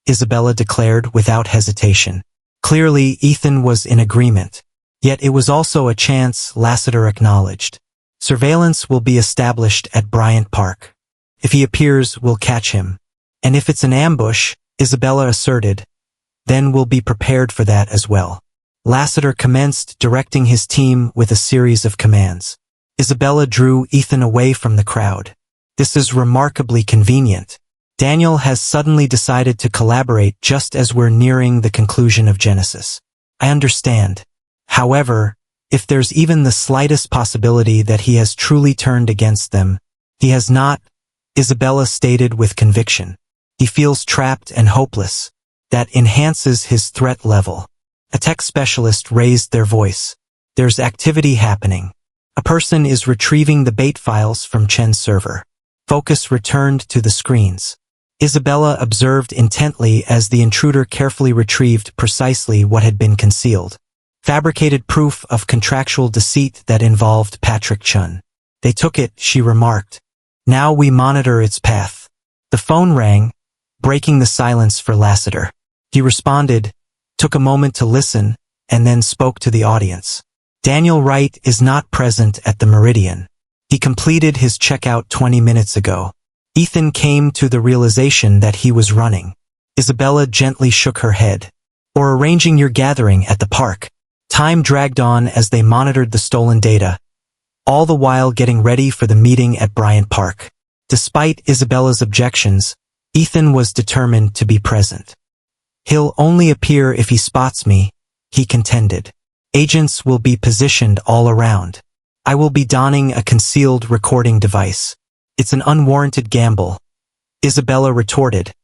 Isabella declared without hesitation. Clearly, Ethan was in agreement. Yet it was also a chance, Lassiter acknowledged. "Surveillance will be established at Bryant Park. If he appears, we'll catch him. And if it's an ambush," Isabella asserted, "then we'll be prepared for that as well." Lassiter commenced directing his team with a series of commands. Isabella drew Ethan away from the crowd. "This is remarkably convenient. Daniel has suddenly decided to collaborate just as we're nearing the conclusion of Genesis. I understand. However, if there's even the slightest possibility that he has truly turned against them, he has not," Isabella stated with conviction. "He feels trapped and hopeless. That enhances his threat level." A tech specialist raised their voice. "There's activity happening. A person is retrieving the bait files from Chen's server." Focus returned to the screens. Isabella observed intently as the intruder carefully retrieved precisely what had been concealed. Fabricated proof of contractual deceit that involved Patrick Chun. "They took it," she remarked. "Now we monitor its path." The phone rang, breaking the silence for Lassiter. He responded, took a moment to listen, and then spoke to the audience. "Daniel Wright is not present at the Meridian. He completed his checkout 20 minutes ago." Ethan came to the realization that he was running. Isabella gently shook her head. "Or arranging your gathering at the park." Time dragged on as they monitored the stolen data, all the while getting ready for the meeting at Bryant Park. Despite Isabella's objections, Ethan was determined to be present. "He'll only appear if he spots me," he contended. "Agents will be positioned all around. I will be donning a concealed recording device. It's an unwarranted gamble," Isabella retorted,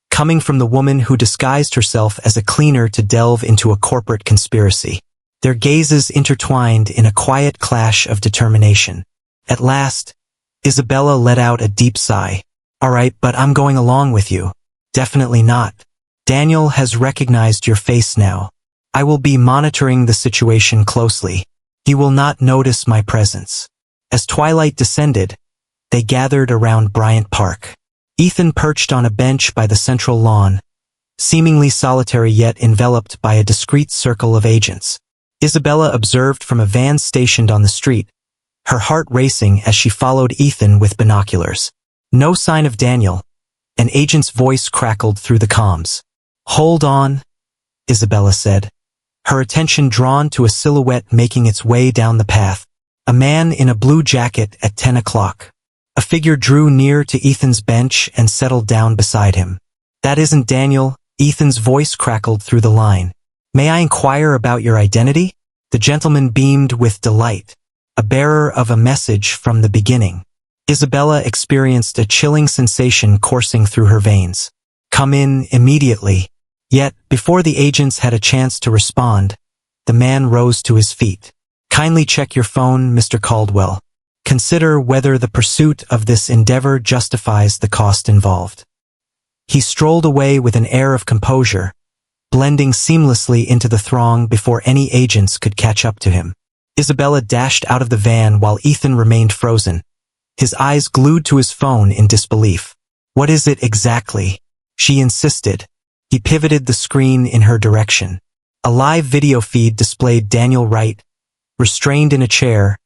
coming from the woman who disguised herself as a cleaner to delve into a corporate conspiracy. Their gazes intertwined in a quiet clash of determination. At last, Isabella let out a deep sigh. "All right, but I'm going along with you." "Definitely not. Daniel has recognized your face now. I will be monitoring the situation closely. He will not notice my presence." As twilight descended, they gathered around Bryant Park. Ethan perched on a bench by the central lawn, seemingly solitary yet enveloped by a discreet circle of agents. Isabella observed from a van stationed on the street, her heart racing as she followed Ethan with binoculars. No sign of Daniel. An agent's voice crackled through the comms. "Hold on," Isabella said, her attention drawn to a silhouette making its way down the path. A man in a blue jacket at 10 o'clock. A figure drew near to Ethan's bench and settled down beside him. "That isn't Daniel," Ethan's voice crackled through the line. "May I inquire about your identity?" The gentleman beamed with delight. A bearer of a message from the beginning. Isabella experienced a chilling sensation coursing through her veins. "Come in immediately." Yet, before the agents had a chance to respond, the man rose to his feet. "Kindly check your phone, Mr. Caldwell. Consider whether the pursuit of this endeavor justifies the cost involved." He strolled away with an air of composure, blending seamlessly into the throng before any agents could catch up to him. Isabella dashed out of the van while Ethan remained frozen, his eyes glued to his phone in disbelief. "What is it exactly?" she insisted. He pivoted the screen in her direction. A live video feed displayed Daniel Wright, restrained in a chair,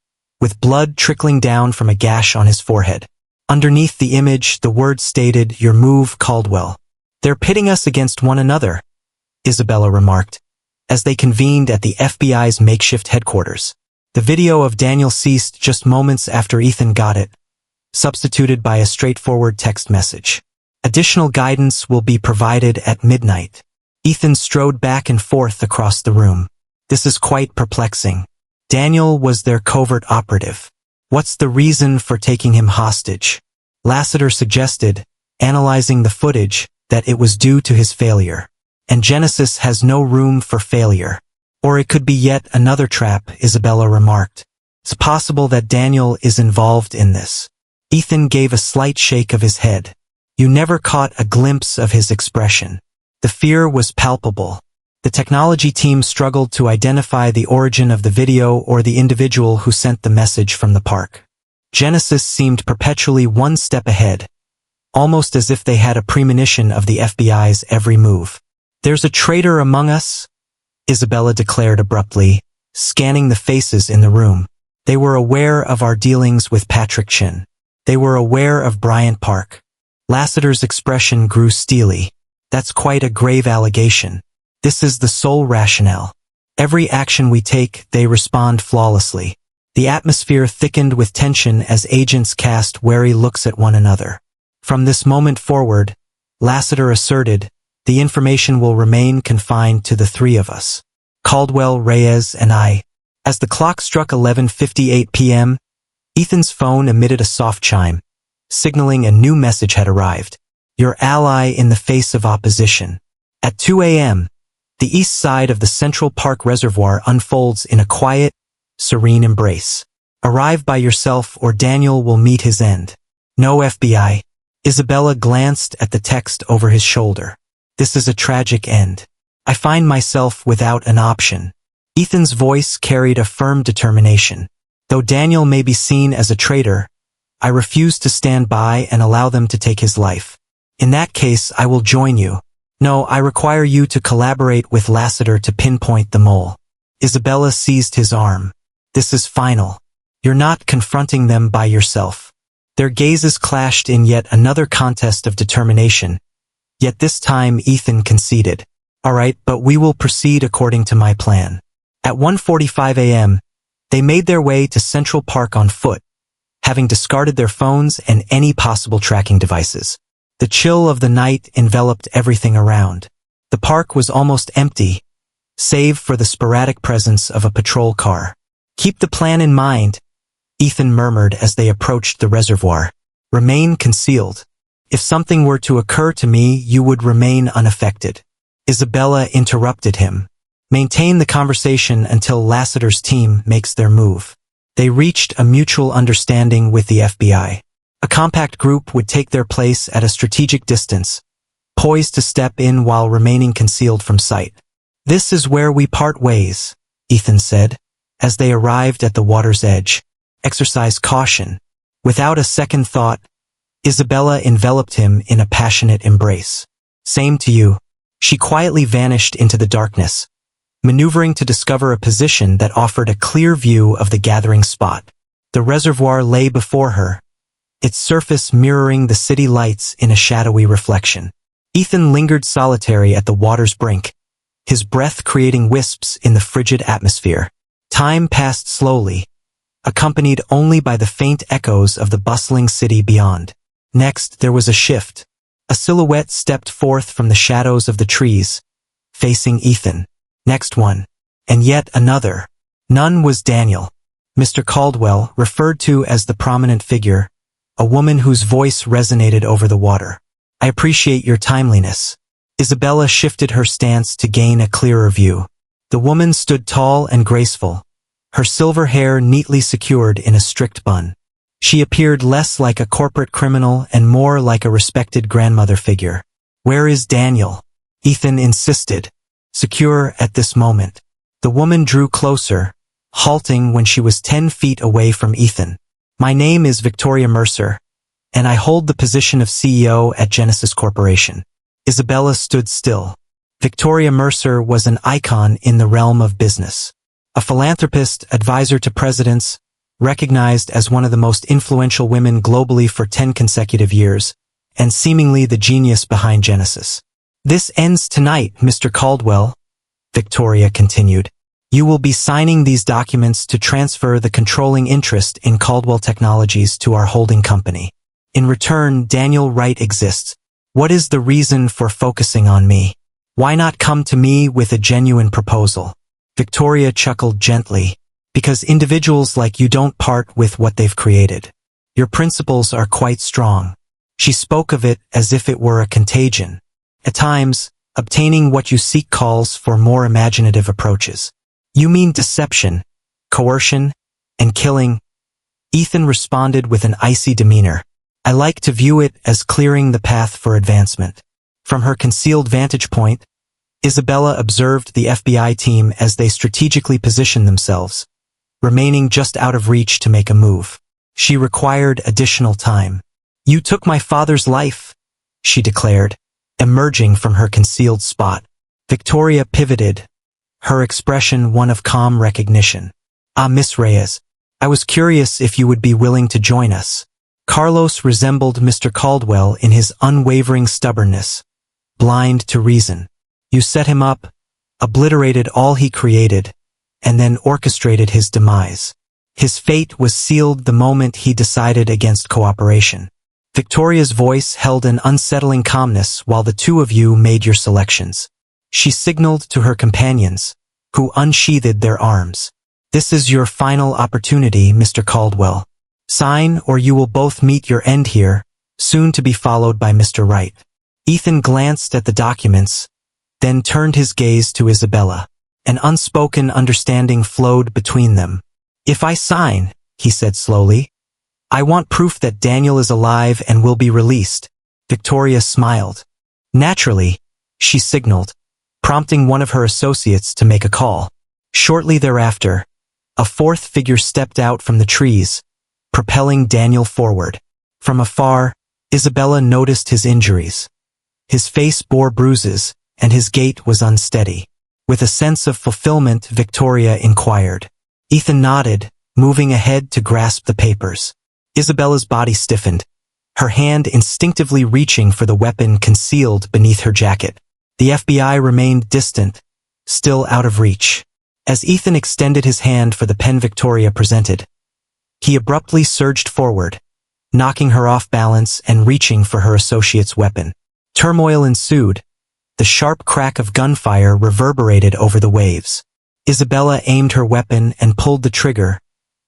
with blood trickling down from a gash on his forehead. Underneath the image, the words stated, "Your move, Caldwell." "They're pitting us against one another," Isabella remarked, as they convened at the FBI's makeshift headquarters. The video of Daniel ceased just moments after Ethan got it, substituted by a straightforward text message. "Additional guidance will be provided at midnight." Ethan strode back and forth across the room. "This is quite perplexing. Daniel was their covert operative. What's the reason for taking him hostage?" Lassiter suggested, analyzing the footage, that it was due to his failure. And Genesis has no room for failure. "Or it could be yet another trap," Isabella remarked. "It's possible that Daniel is involved in this." Ethan gave a slight shake of his head. You never caught a glimpse of his expression. The fear was palpable. The technology team struggled to identify the origin of the video or the individual who sent the message from the park. Genesis seemed perpetually one step ahead, almost as if they had a premonition of the FBI's every move. "There's a traitor among us," Isabella declared abruptly, scanning the faces in the room. They were aware of our dealings with Patrick Chin. They were aware of Bryant Park. Lassiter's expression grew steely. "That's quite a grave allegation. This is the sole rationale. Every action we take, they respond flawlessly." The atmosphere thickened with tension as agents cast wary looks at one another. "From this moment forward," Lassiter asserted, "the information will remain confined to the three of us. Caldwell, Reyes, and I." As the clock struck 11:58 p.m., Ethan's phone emitted a soft chime, signaling a new message had arrived. "Your ally in the face of opposition." At 2 a.m., the east side of the Central Park Reservoir unfolds in a quiet, serene embrace. "Arrive by yourself or Daniel will meet his end. No FBI." Isabella glanced at the text over his shoulder. "This is a tragic end. I find myself without an option." Ethan's voice carried a firm determination. "Though Daniel may be seen as a traitor, I refuse to stand by and allow them to take his life. In that case, I will join you. No, I require you to collaborate with Lassiter to pinpoint the mole." Isabella seized his arm. "This is final. You're not confronting them by yourself." Their gazes clashed in yet another contest of determination. Yet this time Ethan conceded. "All right, but we will proceed according to my plan." At 1:45 a.m., they made their way to Central Park on foot, having discarded their phones and any possible tracking devices. The chill of the night enveloped everything around. The park was almost empty, save for the sporadic presence of a patrol car. "Keep the plan in mind," Ethan murmured as they approached the reservoir. "Remain concealed. If something were to occur to me, you would remain unaffected." Isabella interrupted him. "Maintain the conversation until Lassiter's team makes their move." They reached a mutual understanding with the FBI. A compact group would take their place at a strategic distance, poised to step in while remaining concealed from sight. "This is where we part ways," Ethan said, as they arrived at the water's edge. "Exercise caution. Without a second thought, Isabella enveloped him in a passionate embrace. "Same to you." She quietly vanished into the darkness, maneuvering to discover a position that offered a clear view of the gathering spot. The reservoir lay before her, its surface mirroring the city lights in a shadowy reflection. Ethan lingered solitary at the water's brink, his breath creating wisps in the frigid atmosphere. Time passed slowly, accompanied only by the faint echoes of the bustling city beyond. Next, there was a shift. A silhouette stepped forth from the shadows of the trees, facing Ethan. Next one, and yet another. None was Daniel. Mr. Caldwell, referred to as the prominent figure, a woman whose voice resonated over the water. "I appreciate your timeliness." Isabella shifted her stance to gain a clearer view. The woman stood tall and graceful, her silver hair neatly secured in a strict bun. She appeared less like a corporate criminal and more like a respected grandmother figure. "Where is Daniel?" Ethan insisted, secure at this moment. The woman drew closer, halting when she was 10 feet away from Ethan. "My name is Victoria Mercer, and I hold the position of CEO at Genesis Corporation." Isabella stood still. Victoria Mercer was an icon in the realm of business. A philanthropist, advisor to presidents, recognized as one of the most influential women globally for 10 consecutive years, and seemingly the genius behind Genesis. "This ends tonight, Mr. Caldwell," Victoria continued. "You will be signing these documents to transfer the controlling interest in Caldwell Technologies to our holding company. In return, Daniel Wright exists. What is the reason for focusing on me? Why not come to me with a genuine proposal?" Victoria chuckled gently. "Because individuals like you don't part with what they've created. Your principles are quite strong." She spoke of it as if it were a contagion. "At times, obtaining what you seek calls for more imaginative approaches." "You mean deception, coercion, and killing?" Ethan responded with an icy demeanor. "I like to view it as clearing the path for advancement." From her concealed vantage point, Isabella observed the FBI team as they strategically positioned themselves, remaining just out of reach to make a move. She required additional time. "You took my father's life," she declared, emerging from her concealed spot. Victoria pivoted, her expression one of calm recognition. "Ah, Miss Reyes, I was curious if you would be willing to join us." Carlos resembled Mr. Caldwell in his unwavering stubbornness, blind to reason. "You set him up, obliterated all he created, and then orchestrated his demise. His fate was sealed the moment he decided against cooperation." Victoria's voice held an unsettling calmness while the two of you made your selections. She signaled to her companions, who unsheathed their arms. "This is your final opportunity, Mr. Caldwell. Sign or you will both meet your end here, soon to be followed by Mr. Wright." Ethan glanced at the documents, then turned his gaze to Isabella. An unspoken understanding flowed between them. "If I sign," he said slowly, "I want proof that Daniel is alive and will be released." Victoria smiled. "Naturally," she signaled, prompting one of her associates to make a call. Shortly thereafter, a fourth figure stepped out from the trees, propelling Daniel forward. From afar, Isabella noticed his injuries. His face bore bruises, and his gait was unsteady. With a sense of fulfillment, Victoria inquired. Ethan nodded, moving ahead to grasp the papers. Isabella's body stiffened, her hand instinctively reaching for the weapon concealed beneath her jacket. The FBI remained distant, still out of reach. As Ethan extended his hand for the pen Victoria presented, he abruptly surged forward, knocking her off balance and reaching for her associate's weapon. Turmoil ensued. The sharp crack of gunfire reverberated over the waves. Isabella aimed her weapon and pulled the trigger,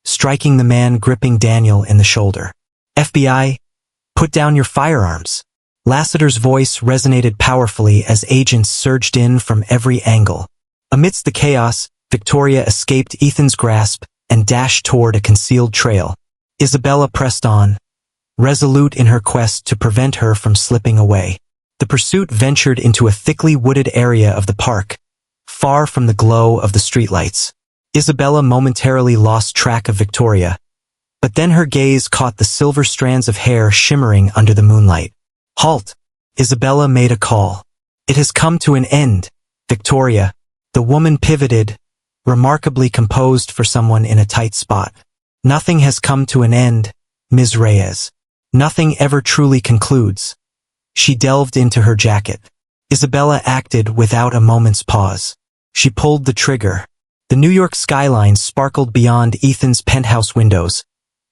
striking the man gripping Daniel in the shoulder. "FBI, put down your firearms." Lassiter's voice resonated powerfully as agents surged in from every angle. Amidst the chaos, Victoria escaped Ethan's grasp and dashed toward a concealed trail. Isabella pressed on, resolute in her quest to prevent her from slipping away. The pursuit ventured into a thickly wooded area of the park, far from the glow of the streetlights. Isabella momentarily lost track of Victoria, But then her gaze caught the silver strands of hair shimmering under the moonlight. Halt! Isabella made a call. It has come to an end, Victoria. The woman pivoted, remarkably composed for someone in a tight spot. Nothing has come to an end, Ms. Reyes. Nothing ever truly concludes. She delved into her jacket. Isabella acted without a moment's pause. She pulled the trigger. The New York skyline sparkled beyond Ethan's penthouse windows,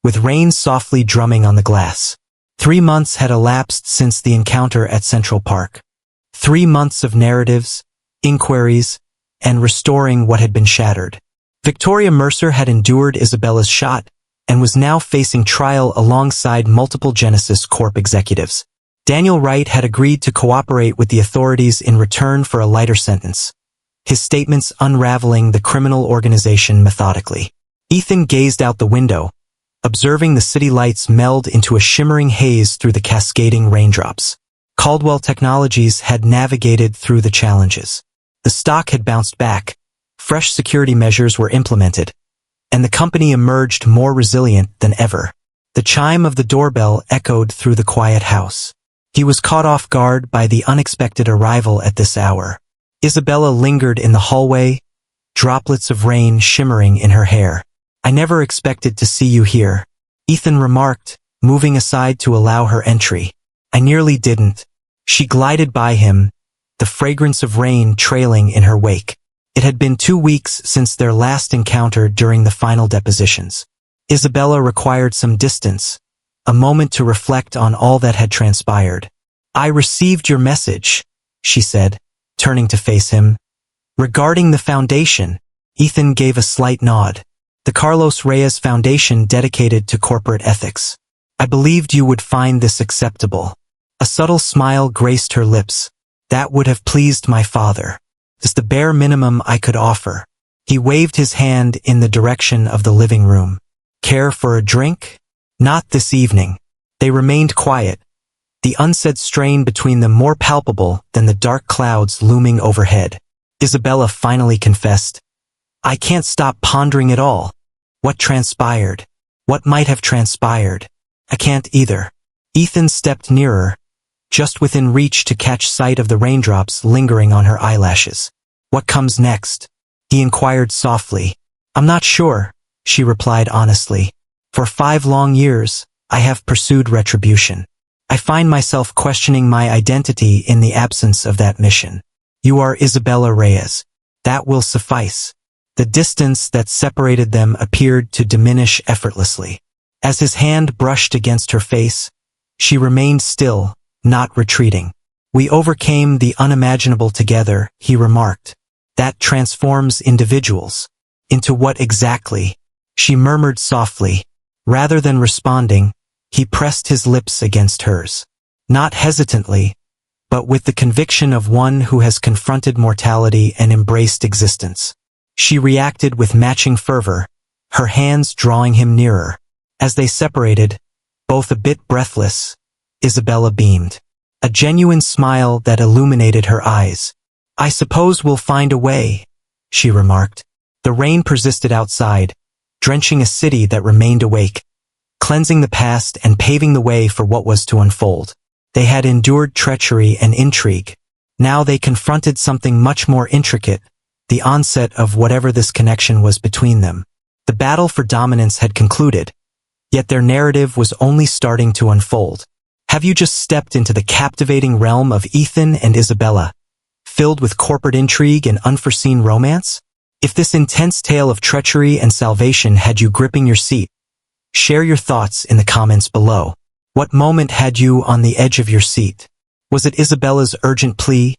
with rain softly drumming on the glass. 3 months had elapsed since the encounter at Central Park. 3 months of narratives, inquiries, and restoring what had been shattered. Victoria Mercer had endured Isabella's shot and was now facing trial alongside multiple Genesis Corp executives. Daniel Wright had agreed to cooperate with the authorities in return for a lighter sentence, his statements unraveling the criminal organization methodically. Ethan gazed out the window, observing the city lights meld into a shimmering haze through the cascading raindrops. Caldwell Technologies had navigated through the challenges. The stock had bounced back, fresh security measures were implemented, and the company emerged more resilient than ever. The chime of the doorbell echoed through the quiet house. He was caught off guard by the unexpected arrival at this hour. Isabella lingered in the hallway, droplets of rain shimmering in her hair. "I never expected to see you here," Ethan remarked, moving aside to allow her entry. "I nearly didn't." She glided by him, the fragrance of rain trailing in her wake. It had been 2 weeks since their last encounter during the final depositions. Isabella required some distance, a moment to reflect on all that had transpired. "I received your message," she said, turning to face him. "Regarding the foundation," Ethan gave a slight nod. "The Carlos Reyes Foundation dedicated to corporate ethics. I believed you would find this acceptable." A subtle smile graced her lips. "That would have pleased my father. It's the bare minimum I could offer." He waved his hand in the direction of the living room. "Care for a drink?" "Not this evening." They remained quiet, the unsaid strain between them more palpable than the dark clouds looming overhead. Isabella finally confessed, "I can't stop pondering it all. What transpired? What might have transpired? I can't either." Ethan stepped nearer, just within reach to catch sight of the raindrops lingering on her eyelashes. "What comes next?" he inquired softly. "I'm not sure," she replied honestly. "For 5 long years, I have pursued retribution. I find myself questioning my identity in the absence of that mission. You are Isabella Reyes. That will suffice." The distance that separated them appeared to diminish effortlessly. As his hand brushed against her face, she remained still, not retreating. "We overcame the unimaginable together," he remarked. "That transforms individuals." "Into what exactly?" she murmured softly. Rather than responding, he pressed his lips against hers. Not hesitantly, but with the conviction of one who has confronted mortality and embraced existence. She reacted with matching fervor, her hands drawing him nearer. As they separated, both a bit breathless, Isabella beamed. A genuine smile that illuminated her eyes. "I suppose we'll find a way," she remarked. The rain persisted outside, drenching a city that remained awake, cleansing the past and paving the way for what was to unfold. They had endured treachery and intrigue. Now they confronted something much more intricate, the onset of whatever this connection was between them. The battle for dominance had concluded, yet their narrative was only starting to unfold. Have you just stepped into the captivating realm of Ethan and Isabella, filled with corporate intrigue and unforeseen romance? If this intense tale of treachery and salvation had you gripping your seat, share your thoughts in the comments below. What moment had you on the edge of your seat? Was it Isabella's urgent plea,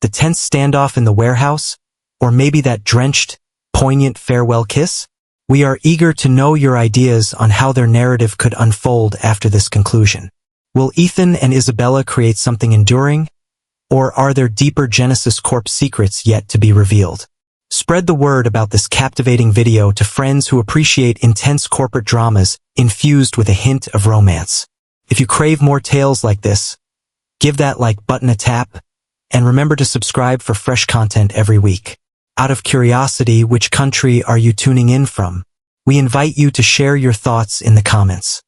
the tense standoff in the warehouse, or maybe that drenched, poignant farewell kiss? We are eager to know your ideas on how their narrative could unfold after this conclusion. Will Ethan and Isabella create something enduring, or are there deeper Genesis Corp secrets yet to be revealed? Spread the word about this captivating video to friends who appreciate intense corporate dramas infused with a hint of romance. If you crave more tales like this, give that like button a tap, and remember to subscribe for fresh content every week. Out of curiosity, which country are you tuning in from? We invite you to share your thoughts in the comments.